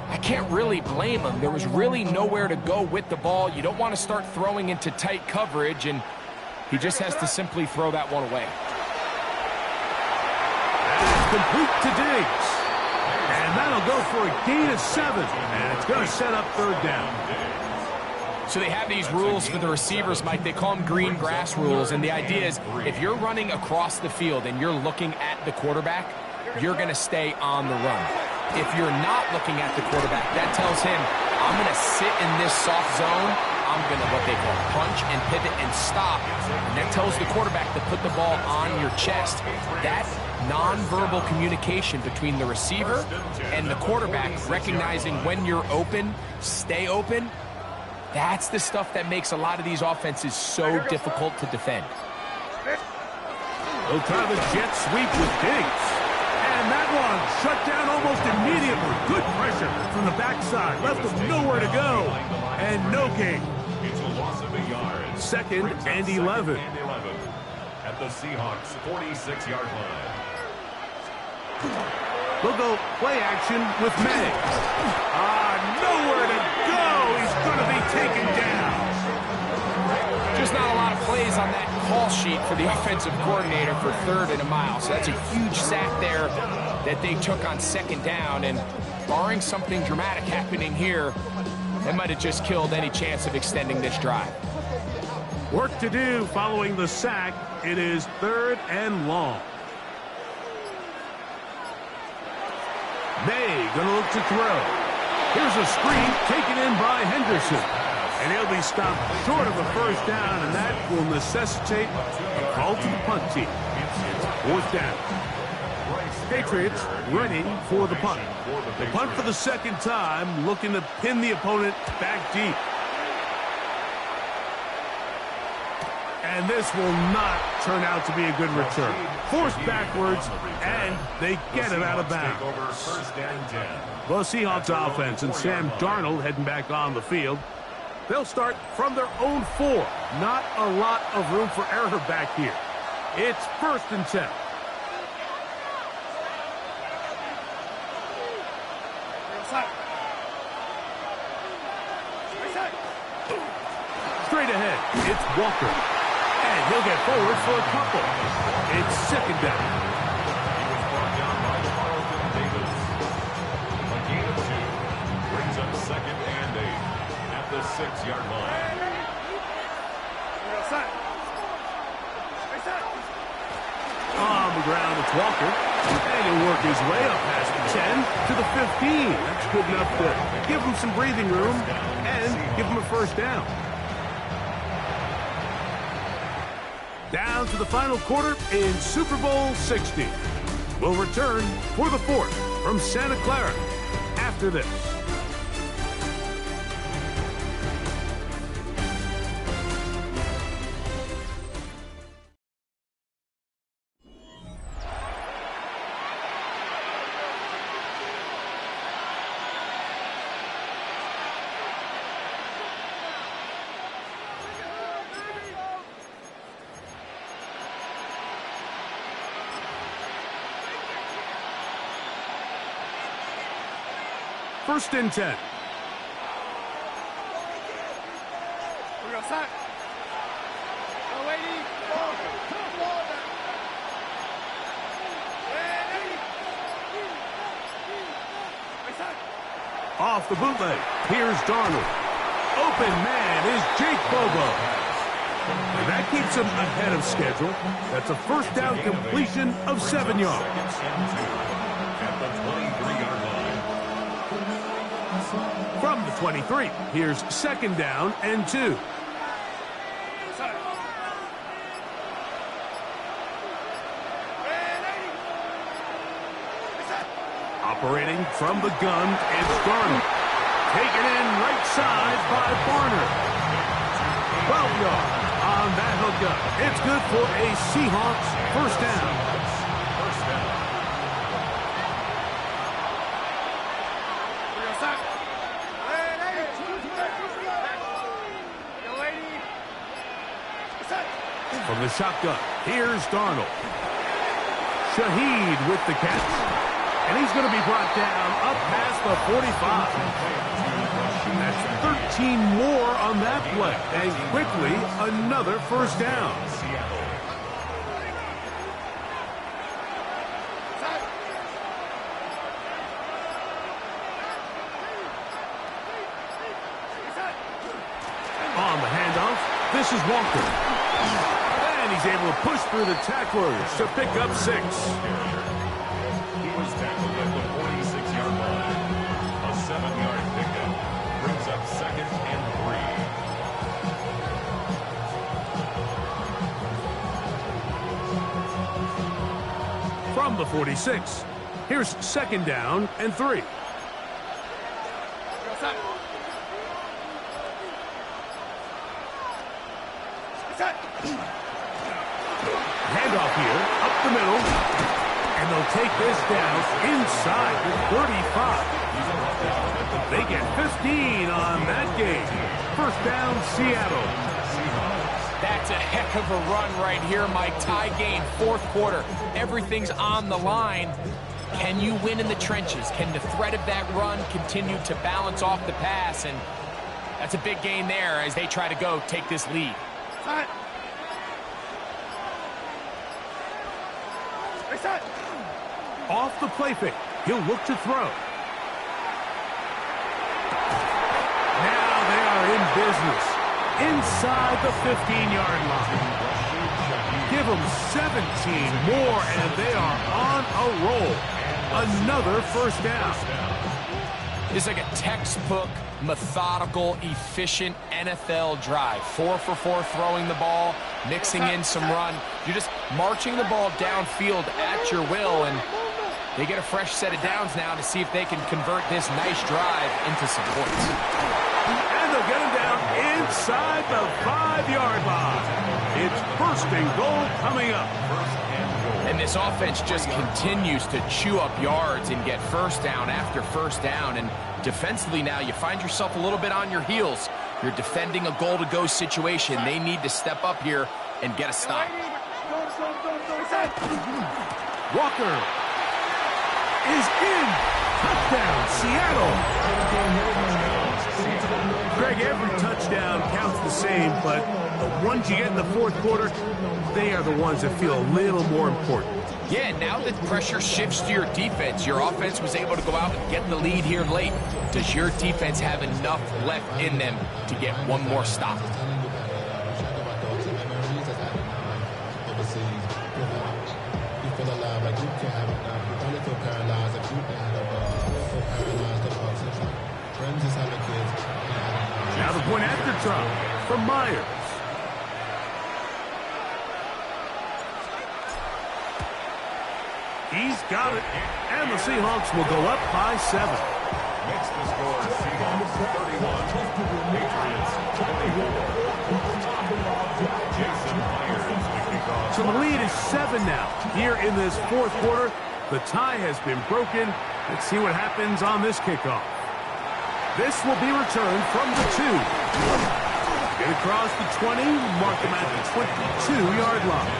I can't really blame him. There was really nowhere to go with the ball. You don't want to start throwing into tight coverage, and he just has to simply throw that one away. That is complete to Diggs. And that'll go for a gain of 7. And it's going to set up third down. So they have these rules for the receivers, Mike. They call them green grass rules, and the idea is if you're running across the field and you're looking at the quarterback, you're going to stay on the run. If you're not looking at the quarterback, that tells him, I'm going to sit in this soft zone. I'm going to what they call punch and pivot and stop. And that tells the quarterback to put the ball on your chest. That nonverbal communication between the receiver and the quarterback, recognizing when you're open, stay open, that's the stuff that makes a lot of these offenses so difficult to defend. They'll try the jet sweep with Diggs. And that one shut down almost immediately. Good pressure from the backside. Left him nowhere to go. And no gain. It's a loss of 8 yards. Second and 11. At the Seahawks 46-yard line. They'll go play action with May. Nowhere to go. He's going to be taken down. Just not a lot of plays on that call sheet for the offensive coordinator for 3rd and a mile. So that's a huge sack there that they took on 2nd down. And barring something dramatic happening here, that might have just killed any chance of extending this drive. Work to do following the sack. It is 3rd and long. May going to look to throw. Here's a screen taken in by Henderson. And he'll be stopped short of a 1st down, and that will necessitate a call to the punt team. 4th down. Patriots running for the punt. The punt for the 2nd time, looking to pin the opponent back deep. And this will not turn out to be a good return. Forced backwards, and they get it out of bounds. The Seahawks offense and Sam Darnold heading back on the field. They'll start from their own 4. Not a lot of room for error back here. It's 1st and 10. Straight ahead, it's Walker. And he'll get forward for a couple. It's 2nd down. He was brought down by Carlton Davis. A gain of 2 brings up 2nd and 8 at the 6-yard line. On the ground, it's Walker. And he'll work his way up past the 10 to the 15. That's good enough to give him some breathing room and give him a 1st down. Down to the final quarter in Super Bowl 60. We'll return for the 4th from Santa Clara after this. First and 10. Off the bootleg. Here's Darnold. Open man is Jake Bobo. And that keeps him ahead of schedule. That's a 1st down completion of 7 yards. At the 23-yard line. From the 23, here's 2nd down and 2. Operating from the gun, it's Darnold. Taken in right side by Barner. 12 yards on that hookup. It's good for a Seahawks 1st down. From the shotgun, here's Darnold. Shaheed with the catch. And he's going to be brought down up past the 45. That's 13 more on that play. And quickly, another 1st down. This is Walker. And he's able to push through the tacklers to pick up 6. He was tackled at the 46-yard line. A 7-yard pickup brings up 2nd and 3. From the 46, here's 2nd down and 3. Handoff here, up the middle, and they'll take this down inside the 35. They get 15 on that game. 1st down, Seattle. That's a heck of a run right here, Mike. Tie game, 4th quarter. Everything's on the line. Can you win in the trenches? Can the threat of that run continue to balance off the pass? And that's a big gain there as they try to go take this lead. Off the play fake. He'll look to throw. Now they are in business. Inside the 15-yard line. Give them 17 more, and they are on a roll. Another 1st down. It's like a textbook, methodical, efficient NFL drive. 4 for 4 throwing the ball, mixing in some run. You're just marching the ball downfield at your will, and they get a fresh set of downs now to see if they can convert this nice drive into some points. And they'll get him down inside the 5-yard line. It's 1st and goal coming up. And this offense just continues to chew up yards and get 1st down after 1st down. And defensively now, you find yourself a little bit on your heels. You're defending a goal-to-go situation. They need to step up here and get a stop. Walker is in. Touchdown, Seattle. Greg, every touchdown counts the same, but the ones you get in the 4th quarter, they are the ones that feel a little more important. Yeah, now that pressure shifts to your defense, your offense was able to go out and get the lead here late. Does your defense have enough left in them to get one more stop? Now the point after try from Myers. He's got it, and the Seahawks will go up by 7. Makes the score Seahawks 31, Patriots 24. Jason Myers with the kickoff. So the lead is 7 now. Here in this 4th quarter, the tie has been broken. Let's see what happens on this kickoff. This will be returned from the 2. Get across the 20, mark them at the 22-yard line.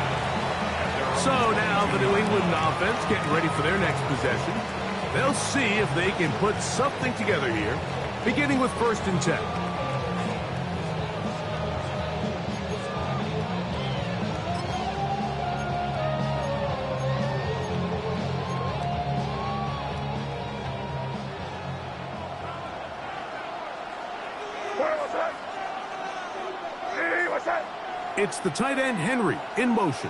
So now the New England offense getting ready for their next possession. They'll see if they can put something together here, beginning with 1st and 10. It's the tight end, Henry, in motion.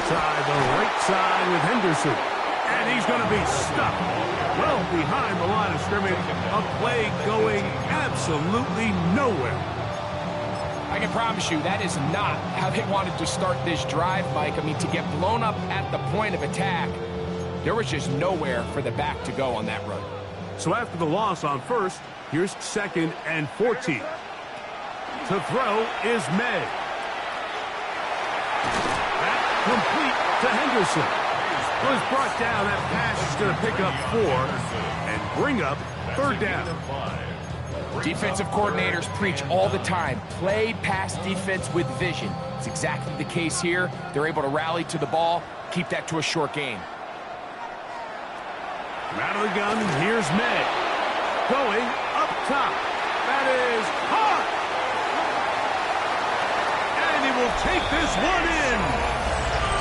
Try the right side with Henderson. And he's going to be stuck well behind the line of scrimmage. A play going absolutely nowhere. I can promise you that is not how they wanted to start this drive, Mike. I mean, to get blown up at the point of attack, there was just nowhere for the back to go on that run. So after the loss on 1st, here's 2nd and 14. To throw is May. That complete to Henderson. Was brought down. That pass is going to pick up 4 and bring up 3rd down. Defensive coordinators preach all the time. Play pass defense with vision. It's exactly the case here. They're able to rally to the ball, keep that to a short game. Out of the gun, here's May. Going up top. That is caught. And he will take this one in.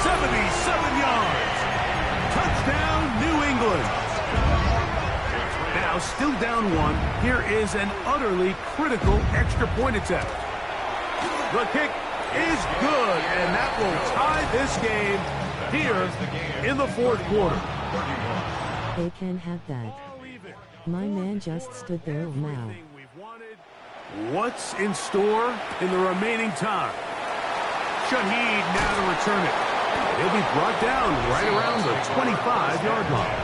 77 yards. Touchdown, New England. Now, still down 1, here is an utterly critical extra point attempt. The kick is good, and that will tie this game here in the fourth quarter. They can have that. My man just stood there now. What's in store in the remaining time? Shaheed now to return it. He'll be brought down right around the 25-yard line.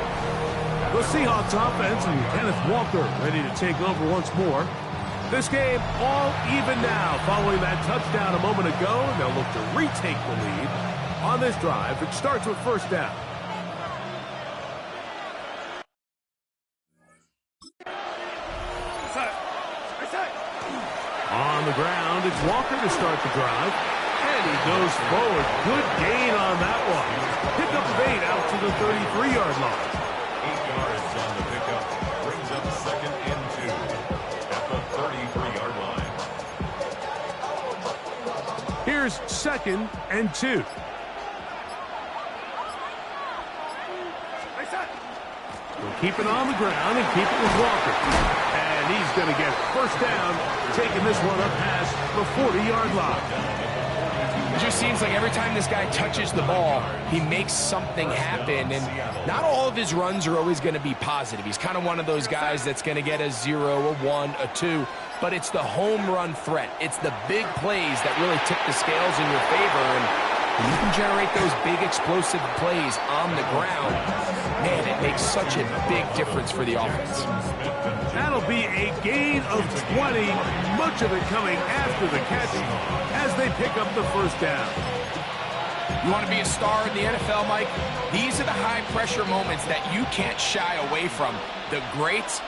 The Seahawks offense and Kenneth Walker ready to take over once more. This game all even now following that touchdown a moment ago. They'll look to retake the lead on this drive. It starts with first down. On the ground, it's Walker to start the drive. And he goes forward. Good gain on that one. Pick up 8 out to the 33-yard line. 8 yards on the pickup. Brings up second and 2 at the 33-yard line. Here's second and 2. We'll keep it on the ground and keep it with Walker. And he's going to get first down, taking this one up past the 40-yard line. It just seems like every time this guy touches the ball, he makes something happen. And not all of his runs are always going to be positive. He's kind of one of those guys that's going to get a 0, a 1, a 2. But it's the home run threat. It's the big plays that really tip the scales in your favor. And when you can generate those big explosive plays on the ground, man, it makes such a big difference for the offense. That'll be a gain of 20, much of it coming after the catch as they pick up the first down. You want to be a star in the NFL, Mike? These are the high-pressure moments that you can't shy away from. The greats,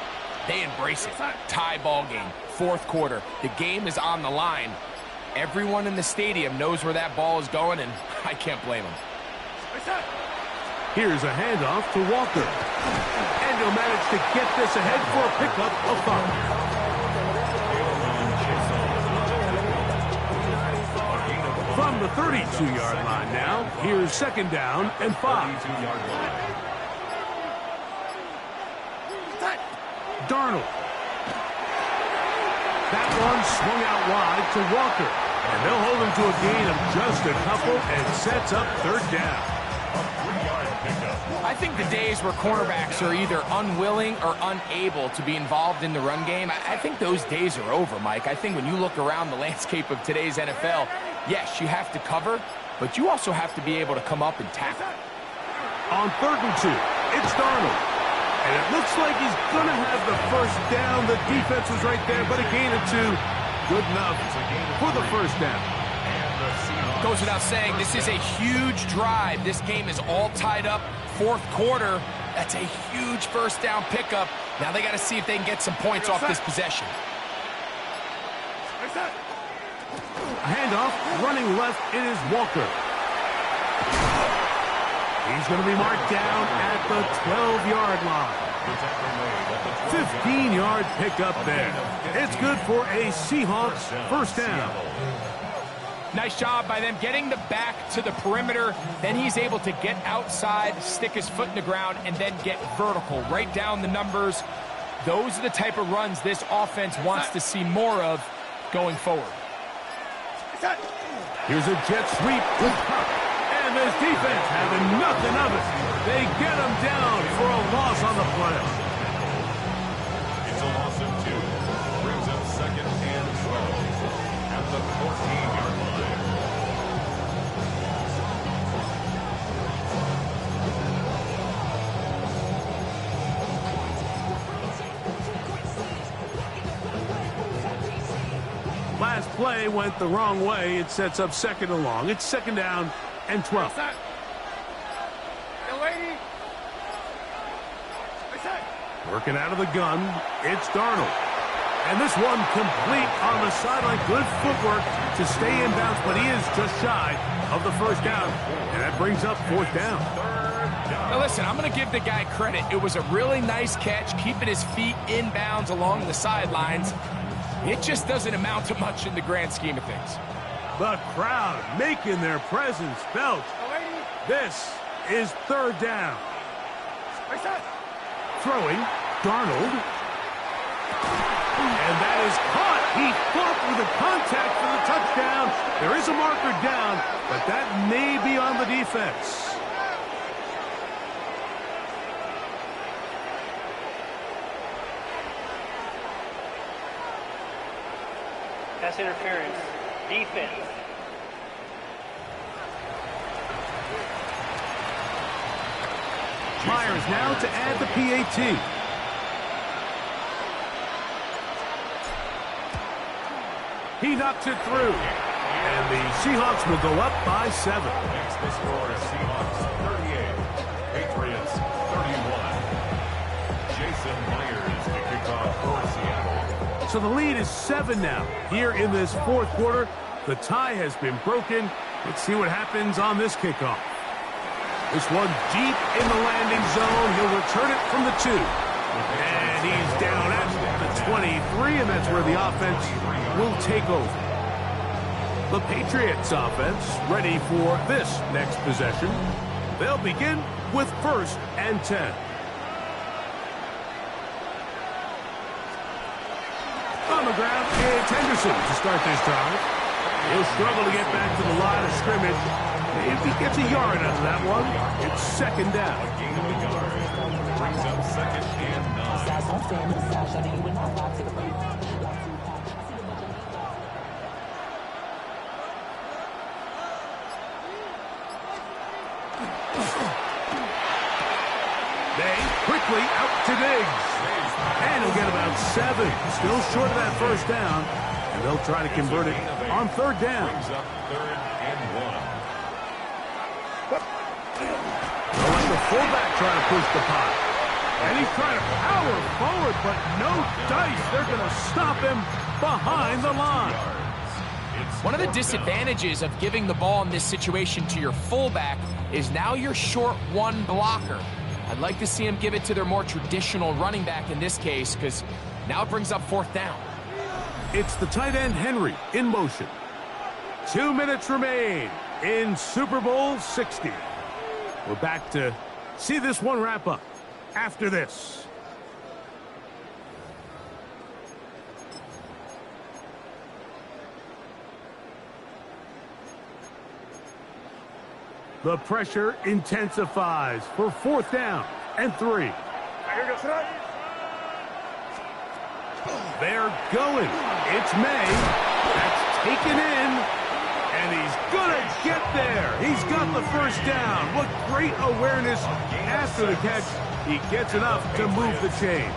they embrace it. Tie ball game, fourth quarter. The game is on the line. Everyone in the stadium knows where that ball is going, and I can't blame them. Here's a handoff to Walker. And he'll manage to get this ahead for a pickup of 5. From the 32-yard line now, here's second down and 5. Darnold. That one swung out wide to Walker. And they'll hold him to a gain of just a couple and sets up third down. I think the days where cornerbacks are either unwilling or unable to be involved in the run game, I think those days are over, Mike. I think when you look around the landscape of today's NFL, yes, you have to cover, but you also have to be able to come up and tackle. On 3rd and 2, it's Darnold. And it looks like he's going to have the first down. The defense was right there, but a gain of 2. Good enough for the first down. Goes without saying, this is a huge drive. This game is all tied up. Fourth quarter, that's a huge first down pickup. Now they got to see if they can get some points off this possession. A handoff, running left, it is Walker. He's going to be marked down at the 12-yard line. 15-yard pickup there. It's good for a Seahawks first down. Nice job by them getting the back to the perimeter. Then he's able to get outside, stick his foot in the ground, and then get vertical. Right down the numbers. Those are the type of runs this offense wants to see more of going forward. Here's a jet sweep with Puck. And this defense having nothing of it. They get him down for a loss on the play. It's a loss of 2. Brings up second and 12 at the 14-yard line. Last play went the wrong way. It sets up second and long. It's second down and 12. Working out of the gun, it's Darnold. And this one complete on the sideline. Good footwork to stay in bounds, but he is just shy of the first down. And that brings up fourth down. Now listen, I'm going to give the guy credit. It was a really nice catch, keeping his feet in bounds along the sidelines. It just doesn't amount to much in the grand scheme of things. The crowd making their presence felt. This is third down. Throwing, Darnold. And that is caught. He fought with the contact for the touchdown. There is a marker down, but that may be on the defense. Pass interference. Defense. Myers now to add the PAT. He knocks it through. And the Seahawks will go up by 7. Next, the score is Seahawks 38, Patriots 31. Jason Myers to kick off for Seattle. So the lead is 7 now. Here in this fourth quarter, the tie has been broken. Let's see what happens on this kickoff. This one deep in the landing zone. He'll return it from the 2. And he's down at the 23, and that's where the offense will take over. The Patriots offense ready for this next possession. They'll begin with 1st and 10. On the ground, it's Henderson to start this drive. He'll struggle to get back to the line of scrimmage. If he gets a yard out of that one, it's 2nd down. Gain of a yard. Brings up 2nd and 9. They quickly out to Diggs. And he'll get about 7. Still short of that 1st down. And they'll try to convert it on 3rd down. Brings up 3rd and 1. They'll let the fullback try to push the pot. And he's trying to power forward, but no dice. They're going to stop him behind the line. One of the disadvantages of giving the ball in this situation to your fullback is now your short 1 blocker. I'd like to see him give it to their more traditional running back in this case, because now it brings up 4th down. It's the tight end Henry in motion. 2 minutes remain in Super Bowl 60. We're back to see this one wrap up after this. The pressure intensifies for 4th down and 3. They're going. It's May. That's taken in. And he's going to get there. He's got the 1st down. What great awareness after the catch. He gets enough to move the chain.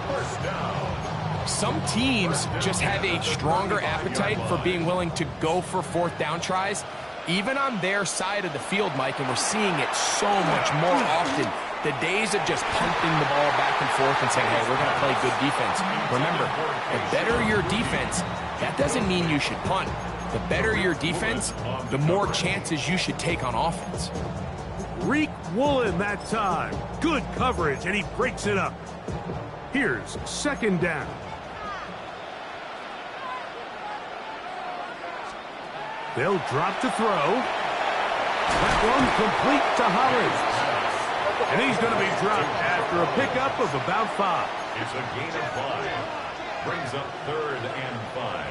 Some teams just have a stronger appetite for being willing to go for 4th down tries, even on their side of the field, Mike, and we're seeing it so much more often. The days of just punting the ball back and forth and saying, hey, we're going to play good defense. Remember, the better your defense, that doesn't mean you should punt. The better your defense, the more chances you should take on offense. Reek Woolen that time. Good coverage, and he breaks it up. Here's 2nd down. They'll drop to throw. That one complete to Hollins. And he's going to be dropped after a pickup of about 5. It's a gain of 5. Brings up 3rd and 5.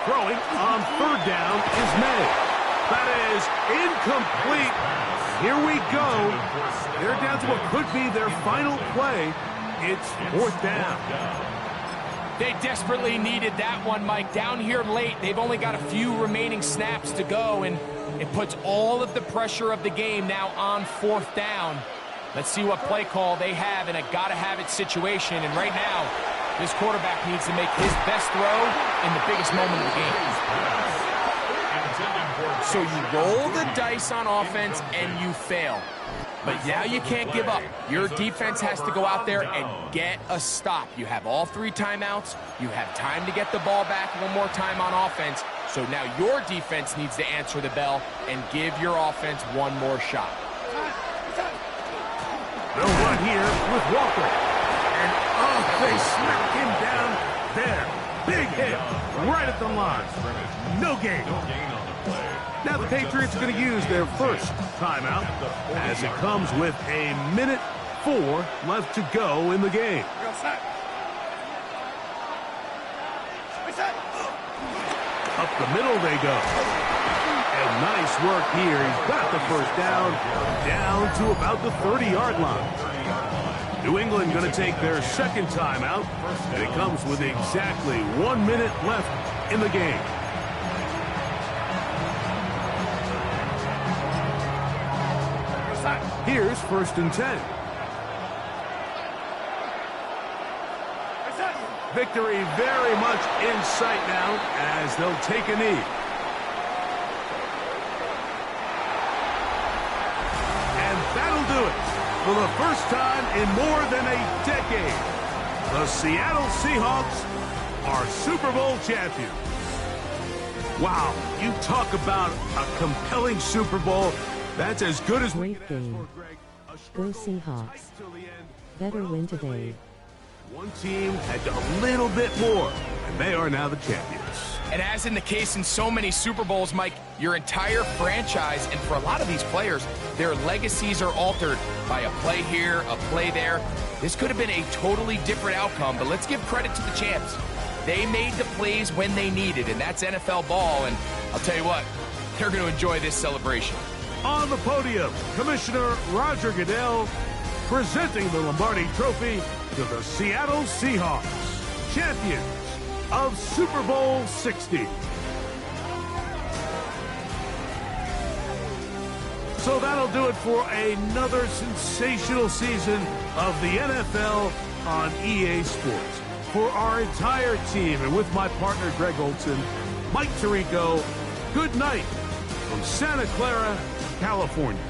Throwing on 3rd down is May. That is incomplete. Here we go. They're down to what could be their final play. It's 4th down. They desperately needed that one, Mike. Down here late, they've only got a few remaining snaps to go, and it puts all of the pressure of the game now on 4th down. Let's see what play call they have in a gotta-have-it situation. And right now, this quarterback needs to make his best throw in the biggest moment of the game. So you roll the dice on offense and you fail. But now you can't give up. Your defense has to go out there and get a stop. You have all 3 timeouts. You have time to get the ball back one more time on offense. So now your defense needs to answer the bell and give your offense one more shot. They'll run here with Walker. And, they smack him down there. Big hit right at the line. No gain. Now the Patriots are going to use their 1st timeout as it comes with 1:04 left to go in the game. Up the middle they go. And nice work here. He's got the first down to about the 30-yard line. New England going to take their second timeout, and it comes with exactly 1 minute left in the game. Here's 1st and 10. Victory very much in sight now as they'll take a knee. And that'll do it. For the first time in more than a decade, the Seattle Seahawks are Super Bowl champions. Wow, you talk about a compelling Super Bowl. That's as good as we Great game. Go Seahawks. Better win today. One team had a little bit more, and they are now the champions. And as in the case in so many Super Bowls, Mike, your entire franchise, and for a lot of these players, their legacies are altered by a play here, a play there. This could have been a totally different outcome, but let's give credit to the champs. They made the plays when they needed, and that's NFL ball, and I'll tell you what, they're going to enjoy this celebration. On the podium, Commissioner Roger Goodell presenting the Lombardi Trophy to the Seattle Seahawks, champions of Super Bowl 60. So that'll do it for another sensational season of the NFL on EA Sports. For our entire team and with my partner Greg Olson, Mike Tirico, good night from Santa Clara, California.